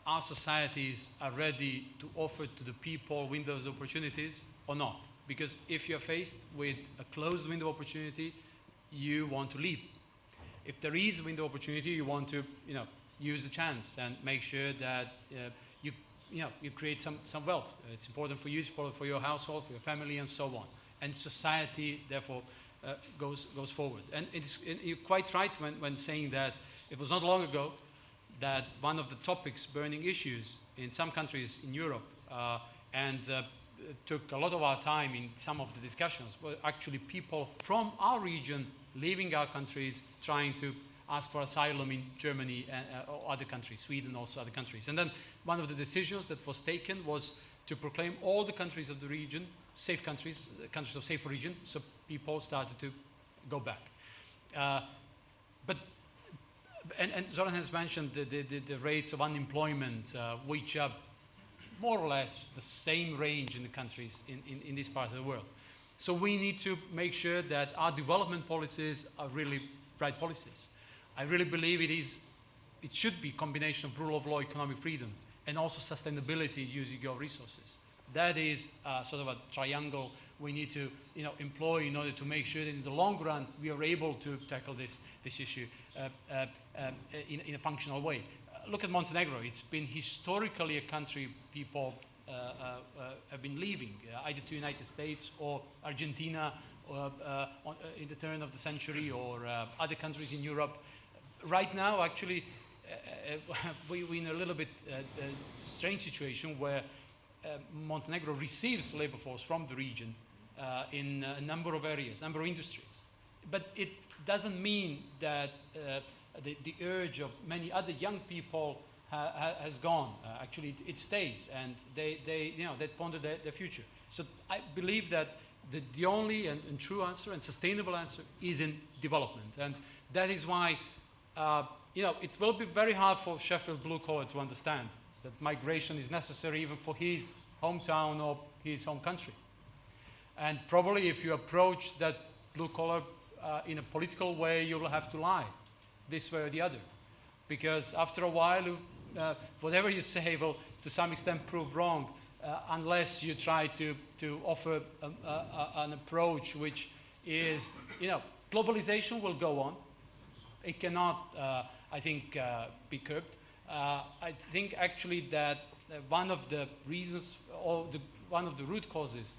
S6: our societies are ready to offer to the people windows of opportunities or not. Because if you're faced with a closed window of opportunity, you want to leave. If there is a window of opportunity, you want to use the chance and make sure that you create some wealth. It's important for you, it's important for your household, for your family, and so on. and society, therefore, goes forward. And you're quite right when saying that it was not long ago that one of the topics, burning issues in some countries in Europe, and took a lot of our time in some of the discussions, were actually people from our region leaving our countries, trying to ask for asylum in Germany or other countries, Sweden, also other countries. And then one of the decisions that was taken was to proclaim all the countries of the region safe countries, countries of safe origin, so people started to go back. And Zoran has mentioned the rates of unemployment, which are more or less the same range in the countries in this part of the world. So we need to make sure that our development policies are really right policies. I really believe it should be a combination of rule of law, economic freedom, and also sustainability using your resources. That is sort of a triangle we need to employ in order to make sure that in the long run we are able to tackle this issue in a functional way. Look at Montenegro. It's been historically a country people have been leaving, either to the United States or Argentina in the turn of the century, or other countries in Europe. Right now, actually, we're in a little bit strange situation where Montenegro receives labor force from the region in a number of areas, number of industries. But it doesn't mean that the urge of many other young people has gone. Actually, it stays, and they ponder their future. So I believe that the only and true answer and sustainable answer is in development, and that is why it will be very hard for Sheffield blue collar to understand that migration is necessary even for his hometown or his home country. And probably if you approach that blue collar in a political way, you will have to lie this way or the other. Because after a while, whatever you say will to some extent prove wrong unless you try to offer an approach which is, globalization will go on. It cannot, I think, be curbed. I think actually that one of the reasons, or one of the root causes,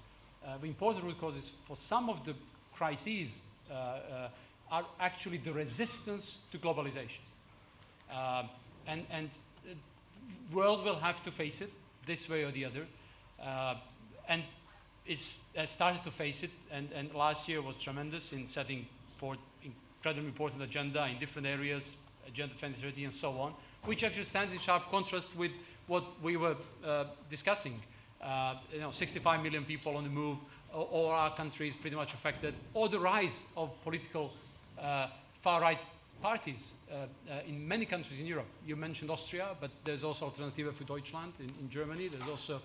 S6: the important root causes for some of the crises are actually the resistance to globalization. And the world will have to face it this way or the other. And it's started to face it, and last year was tremendous in setting forth incredibly important agenda in different areas, Agenda 2030 and so on, which actually stands in sharp contrast with what we were discussing. 65 million people on the move, or our country is pretty much affected, or the rise of political far-right parties in many countries in Europe. You mentioned Austria, but there's also Alternative für Deutschland in Germany. There's also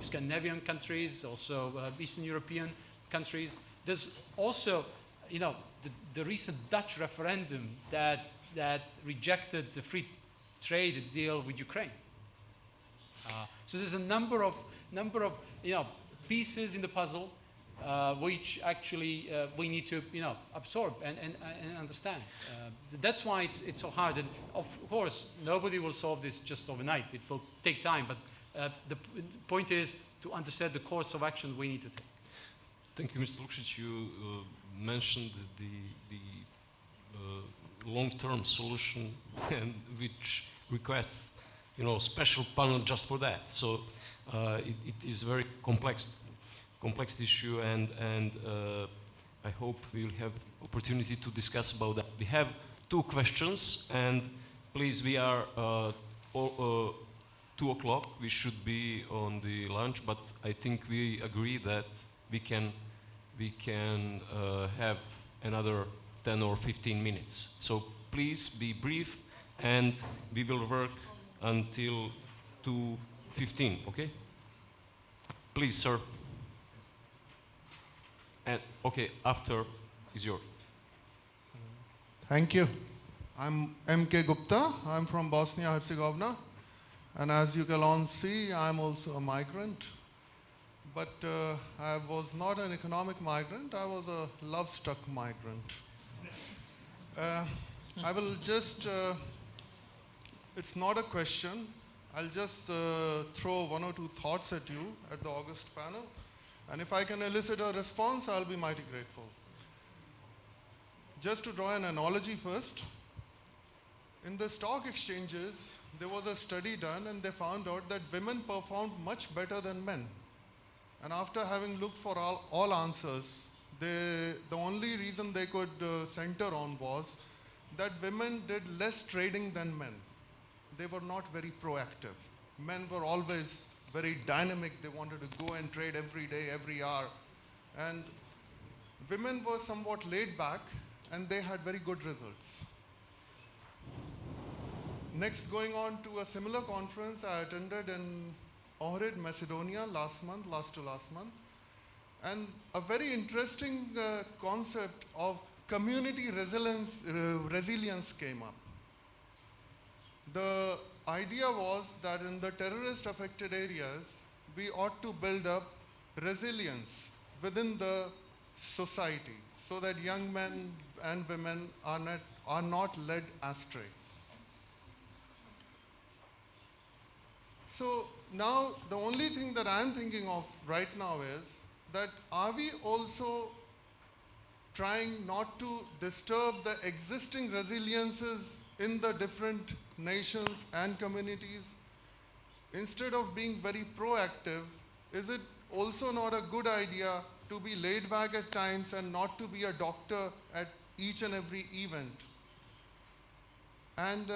S6: Scandinavian countries, also Eastern European countries. There's also the recent Dutch referendum that rejected the free trade deal with Ukraine. So there's a number of pieces in the puzzle which actually we need to absorb and understand. That's why it's so hard. And of course, nobody will solve this just overnight. It will take time. But the point is to understand the course of action we need to take.
S2: Thank you, Mr. Lukšić. You mentioned the long-term solution, and which requests special panel just for that. So it is a very complex issue, and I hope we will have opportunity to discuss about that. We have 2 questions, and please, we are 2 o'clock. We should be on the lunch, but I think we agree that we can have another 10 or 15 minutes. So please be brief, and we will work until 2:15. Okay? Please, sir. And okay, after is yours.
S9: Thank you. I'm M.K. Gupta. I'm from Bosnia-Herzegovina. And as you can all see, I'm also a migrant. But I was not an economic migrant. I was a love-struck migrant. I will just, it's not a question. I'll just throw 1 or 2 thoughts at you at the August panel. And if I can elicit a response, I'll be mighty grateful. Just to draw an analogy first, in the stock exchanges, there was a study done and they found out that women performed much better than men. And after having looked for all answers, the only reason they could center on was that women did less trading than men. They were not very proactive. Men were always very dynamic. They wanted to go and trade every day, every hour. And women were somewhat laid back and they had very good results. Next, going on to a similar conference I attended in Ohrid, Macedonia last to last month. And a very interesting concept of community resilience came up. The idea was that in the terrorist affected areas, we ought to build up resilience within the society so that young men and women are not led astray. So now the only thing that I'm thinking of right now is that are we also trying not to disturb the existing resiliences in the different nations and communities? Instead of being very proactive, is it also not a good idea to be laid back at times and not to be a doctor at each and every event? And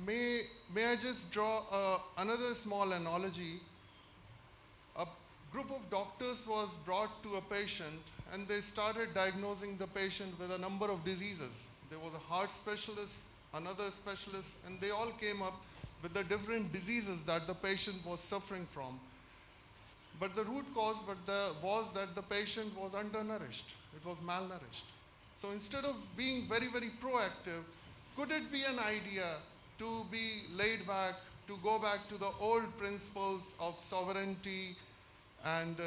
S9: may I just draw another small analogy? A group of doctors was brought to a patient and they started diagnosing the patient with a number of diseases. There was a heart specialist, another specialist, and they all came up with the different diseases that the patient was suffering from. But the root cause was that the patient was undernourished. It was malnourished. So instead of being very, very proactive, could it be an idea to be laid back, to go back to the old principles of sovereignty and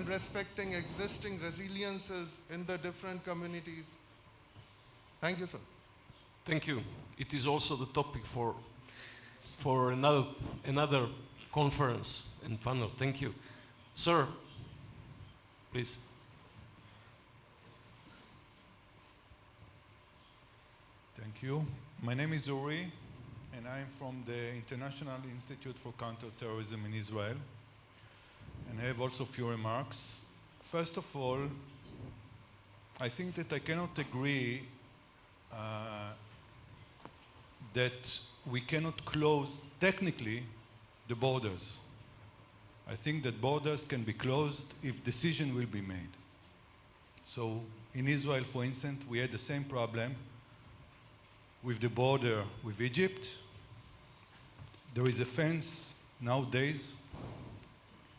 S9: respecting existing resiliences in the different communities? Thank you, sir.
S2: Thank you. It is also the topic for another conference and panel. Thank you. Sir, please.
S10: Thank you. My name is Uri, and I'm from the International Institute for Counterterrorism in Israel. And I have also a few remarks. First of all, I think that I cannot agree that we cannot close technically the borders. I think that borders can be closed if decision will be made. So in Israel, for instance, we had the same problem with the border with Egypt. There is a fence nowadays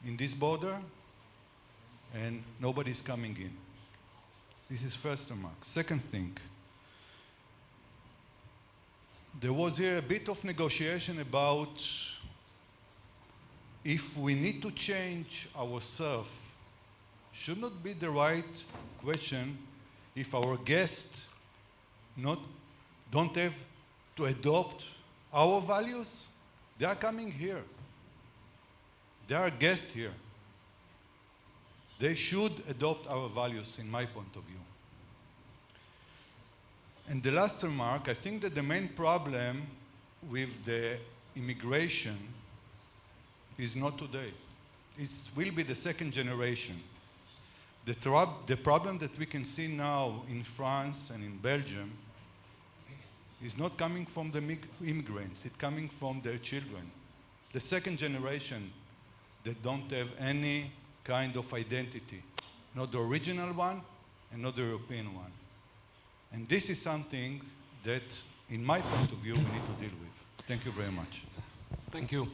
S10: in this border and nobody's coming in. This is first remark. Second thing, there was here a bit of negotiation about if we need to change ourselves. Should not be the right question if our guests don't have to adopt our values. They are coming here. They are guests here. They should adopt our values, in my point of view. And the last remark, I think that the main problem with the immigration is not today. It will be the second generation. The problem that we can see now in France and in Belgium is not coming from the immigrants, it's coming from their children. The second generation that don't have any kind of identity, not the original one and not the European one. And this is something that, in my point of view, we need to deal with. Thank you very much.
S2: Thank you.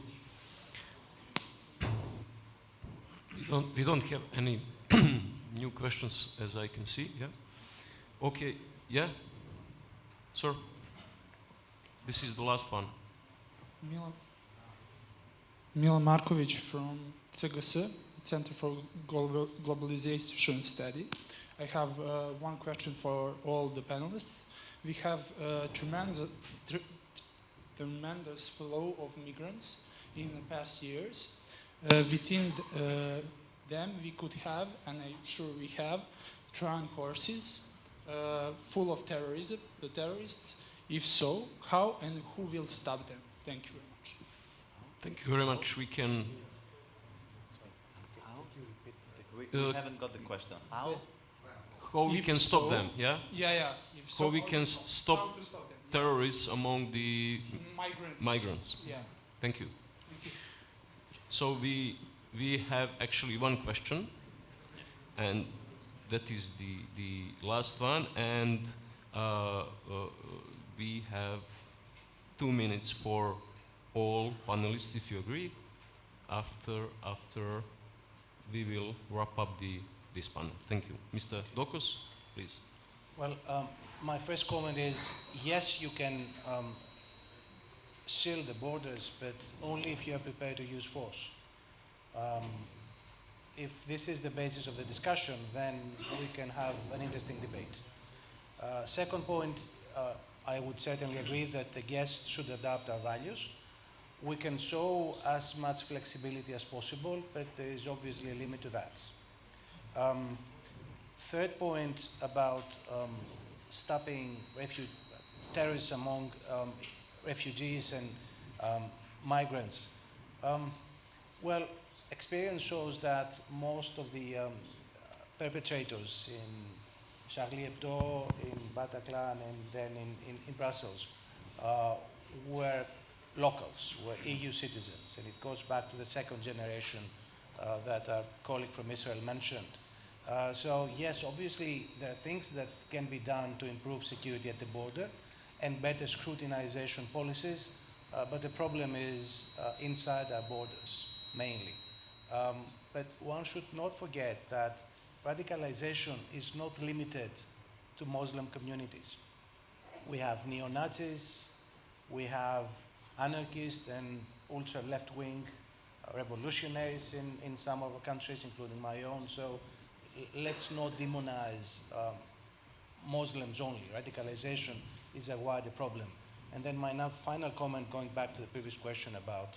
S2: We don't have any new questions as I can see, yeah? Okay, yeah? Sir? This is the last one.
S11: Milan Markovic from CGS, Center for Globalization Study. I have one question for all the panelists. We have a tremendous flow of migrants in the past years. Within them, we could have, and I'm sure we have, Trojan horses full of terrorists. If so, how and who will stop them? Thank you very much.
S2: Thank you very much. We can.
S4: We haven't got the question. How?
S2: How we
S11: If
S2: can stop
S11: so-
S2: them? Yeah.
S11: Yeah. If so,
S2: How we can
S11: how
S2: stop
S11: to stop them?
S2: terrorists among the
S11: Migrants.
S2: migrants.
S11: Yeah.
S2: Thank you.
S11: Thank you.
S2: So we have actually one question, and that is the last one, and we have 2 minutes for all panelists, if you agree. After we will wrap up this panel. Thank you. Mr. Dokos, please.
S3: Well, my first comment is, yes, you can seal the borders, but only if you are prepared to use force. If this is the basis of the discussion, then we can have an interesting debate. Second point, I would certainly agree that the guests should adopt our values. We can show as much flexibility as possible, but there is obviously a limit to that. Third point about stopping terrorists among refugees and migrants. Well, experience shows that most of the perpetrators in Charlie Hebdo, in Bataclan, and then in Brussels were locals, were EU citizens, and it goes back to the second generation that our colleague from Israel mentioned. So yes, obviously there are things that can be done to improve security at the border and better scrutinization policies, but the problem is inside our borders, mainly. But one should not forget that radicalization is not limited to Muslim communities. We have neo-Nazis, we have anarchists and ultra-left-wing revolutionaries in some of our countries, including my own. So let's not demonize Muslims only. Radicalization is a wider problem. And then my final comment, going back to the previous question about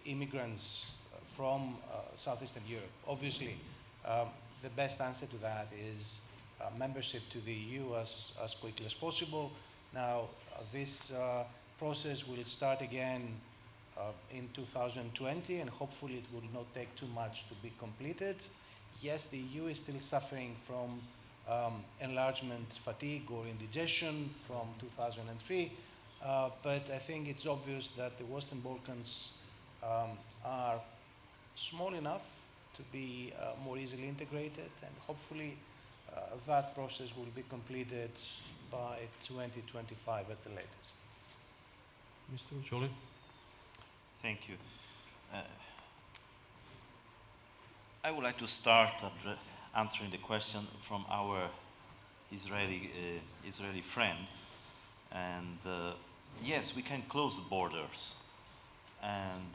S3: immigrants from Southeastern Europe. Obviously, the best answer to that is membership to the EU as quickly as possible. Now, this process will start again in 2020, and hopefully it will not take too much to be completed. Yes, the EU is still suffering from enlargement fatigue or indigestion from 2003, but I think it's obvious that the Western Balkans are small enough to be more easily integrated, and hopefully that process will be completed by 2025 at the latest.
S2: Mr. Joly.
S4: Thank you. I would like to start answering the question from our Israeli friend. And yes, we can close the borders. And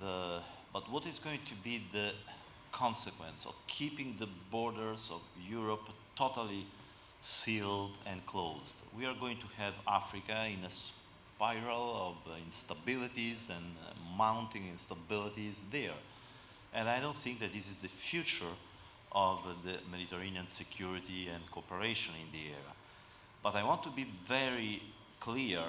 S4: but what is going to be the consequence of keeping the borders of Europe totally sealed and closed? We are going to have Africa in a spiral of instabilities and mounting instabilities there. And I don't think that this is the future of the Mediterranean security and cooperation in the area. But I want to be very clear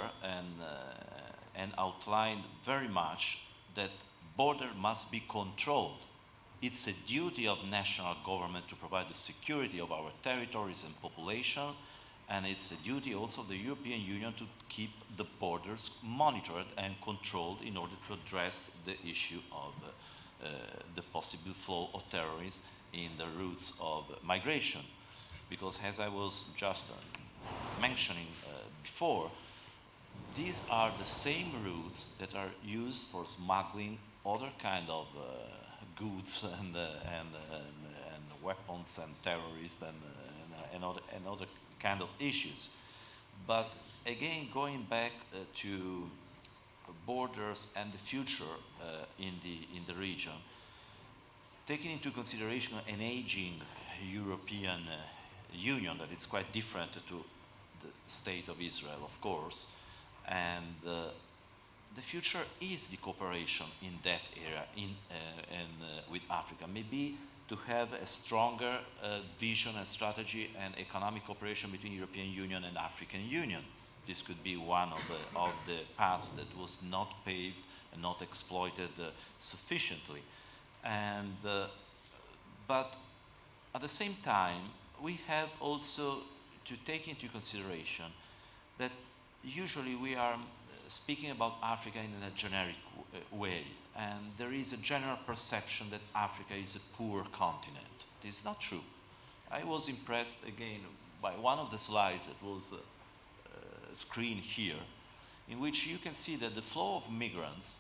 S4: and outline very much that border must be controlled. It's a duty of national government to provide the security of our territories and population, and it's a duty also of the European Union to keep the borders monitored and controlled in order to address the issue of the possible flow of terrorists in the routes of migration. Because as I was just mentioning before, these are the same routes that are used for smuggling other kind of goods and weapons and terrorists and other kind of issues. But again, going back to borders and the future in the region, taking into consideration an aging European Union that is quite different to the state of Israel, of course, and the future is the cooperation in that area with Africa. Maybe to have a stronger vision and strategy and economic cooperation between European Union and African Union. This could be one of the paths that was not paved and not exploited sufficiently. And, but at the same time, we have also to take into consideration that usually we are speaking about Africa in a generic way, and there is a general perception that Africa is a poor continent. This is not true. I was impressed again by one of the slides that was screened here, in which you can see that the flow of migrants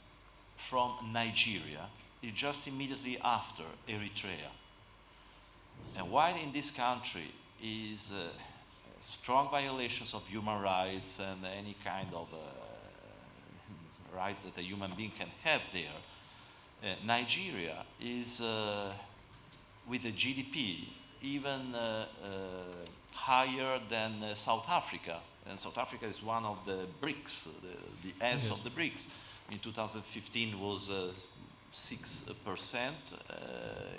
S4: from Nigeria is just immediately after Eritrea. And while in this country is strong violations of human rights and any kind of rights that a human being can have there, Nigeria is with a GDP even higher than South Africa. And South Africa is one of the BRICS, the S of the BRICS. In 2015 was 6%,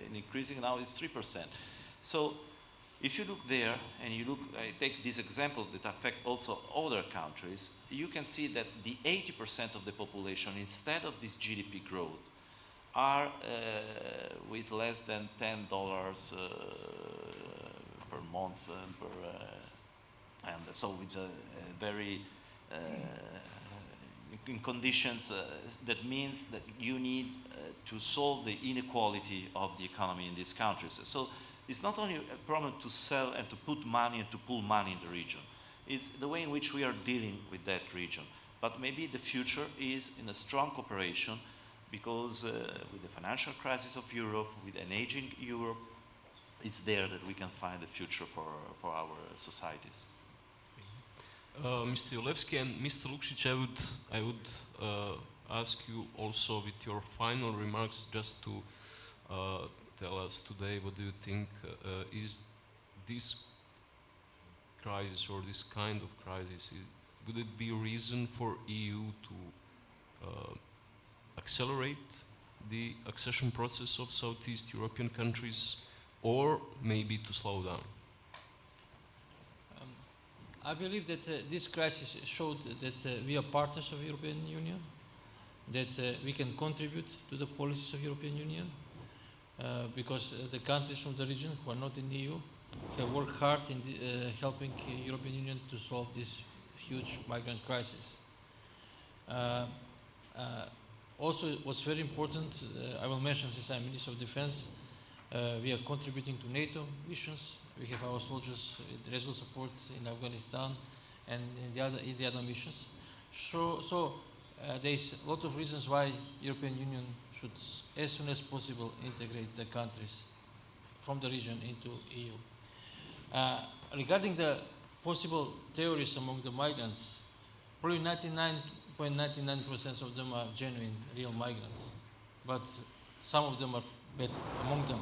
S4: and increasing now it's 3%. So if you look there, and you look, I take this example that affect also other countries, you can see that the 80% of the population, instead of this GDP growth, are with less than $10 per month and so with a very in conditions that means that you need to solve the inequality of the economy in these countries. So it's not only a problem to sell and to put money and to pull money in the region. It's the way in which we are dealing with that region. But maybe the future is in a strong cooperation, because with the financial crisis of Europe, with an aging Europe, it's there that we can find the future for our societies.
S2: Mr. Yolevski and Mr. Lukšić, I would ask you also with your final remarks just to tell us today what do you think is this crisis or this kind of crisis, would it be a reason for EU to accelerate the accession process of Southeast European countries, or maybe to slow down?
S5: I believe that this crisis showed that we are partners of the European Union, that we can contribute to the policies of European Union, because the countries from the region who are not in the EU have worked hard in helping the European Union to solve this huge migrant crisis. Also, it was very important, I will mention, since I'm Minister of Defense, we are contributing to NATO missions. We have our soldiers with resolute support in Afghanistan and in the other missions. So there is a lot of reasons why European Union should, as soon as possible, integrate the countries from the region into EU. Regarding the possible theories among the migrants, probably 99.99% of them are genuine, real migrants. But some of them are bad, among them,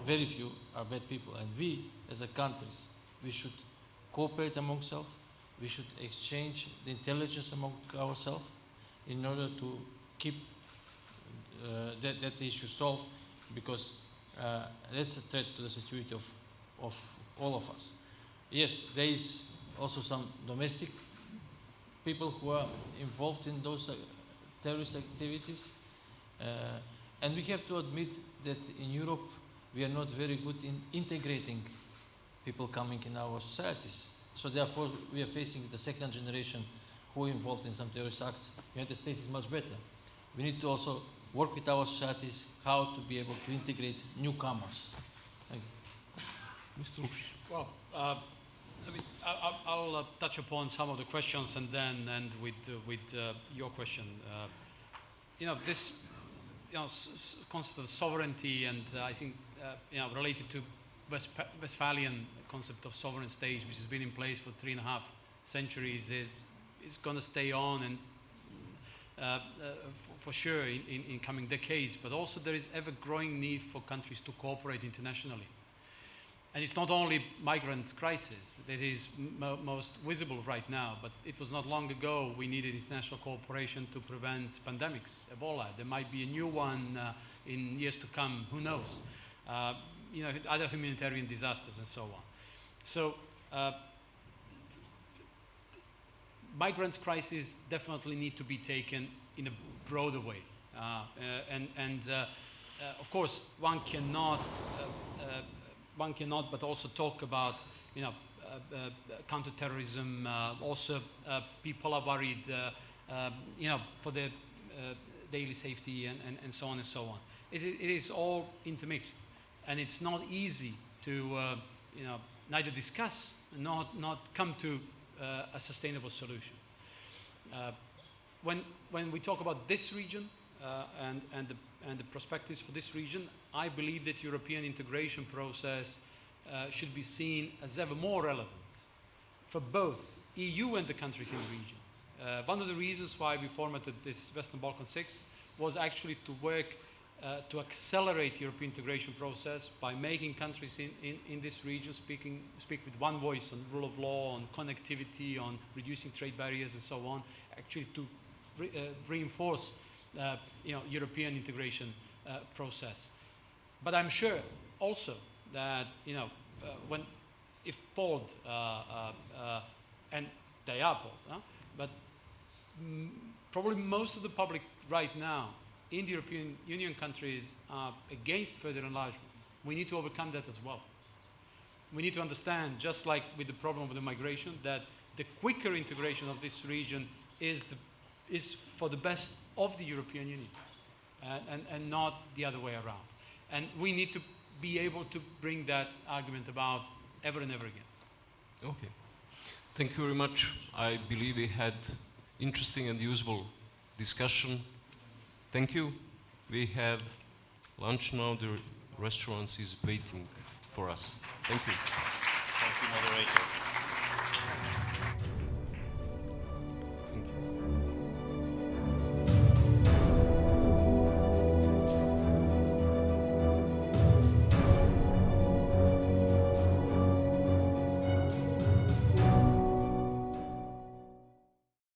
S5: very few are bad people. And we, as a countries, we should cooperate among ourselves. We should exchange the intelligence among ourselves in order to keep that issue solved, because that's a threat to the security of all of us. Yes, there is also some domestic people who are involved in those terrorist activities. And we have to admit that in Europe, we are not very good in integrating people coming in our societies. So therefore, we are facing the second generation who are involved in some terrorist acts. The United States is much better. We need to also work with our societies how to be able to integrate newcomers. Thank you.
S2: Mr. Lukšić.
S6: Well, I'll touch upon some of the questions and then end with your question. This concept of sovereignty, and I think related to Westphalian concept of sovereign states, which has been in place for 3.5 centuries, is going to stay on, and for sure in coming decades. But also there is ever growing need for countries to cooperate internationally. And it's not only migrants' crisis that is most visible right now, but it was not long ago we needed international cooperation to prevent pandemics, Ebola. There might be a new one in years to come, who knows? Other humanitarian disasters and so on. So, migrants' crisis definitely need to be taken in a broader way. Of course, one cannot but also talk about, counterterrorism. Also, people are worried, for their daily safety and so on and so on. It is all intermixed, and it's not easy to, neither discuss, not come to a sustainable solution. When we talk about this region and the perspectives for this region, I believe that European integration process should be seen as ever more relevant for both EU and the countries in the region. One of the reasons why we formatted this Western Balkans 6 was actually to work to accelerate European integration process by making countries in this region speak with one voice on rule of law, on connectivity, on reducing trade barriers and so on, actually to reinforce European integration process. But I'm sure also that if polled, and they are polled, but probably most of the public right now in the European Union countries are against further enlargement. We need to overcome that as well. We need to understand, just like with the problem of the migration, that the quicker integration of this region is for the best of the European Union, and not the other way around. And we need to be able to bring that argument about ever and ever again.
S2: Okay. Thank you very much. I believe we had interesting and useful discussion. Thank you. We have lunch now. The restaurant is waiting for us. Thank you.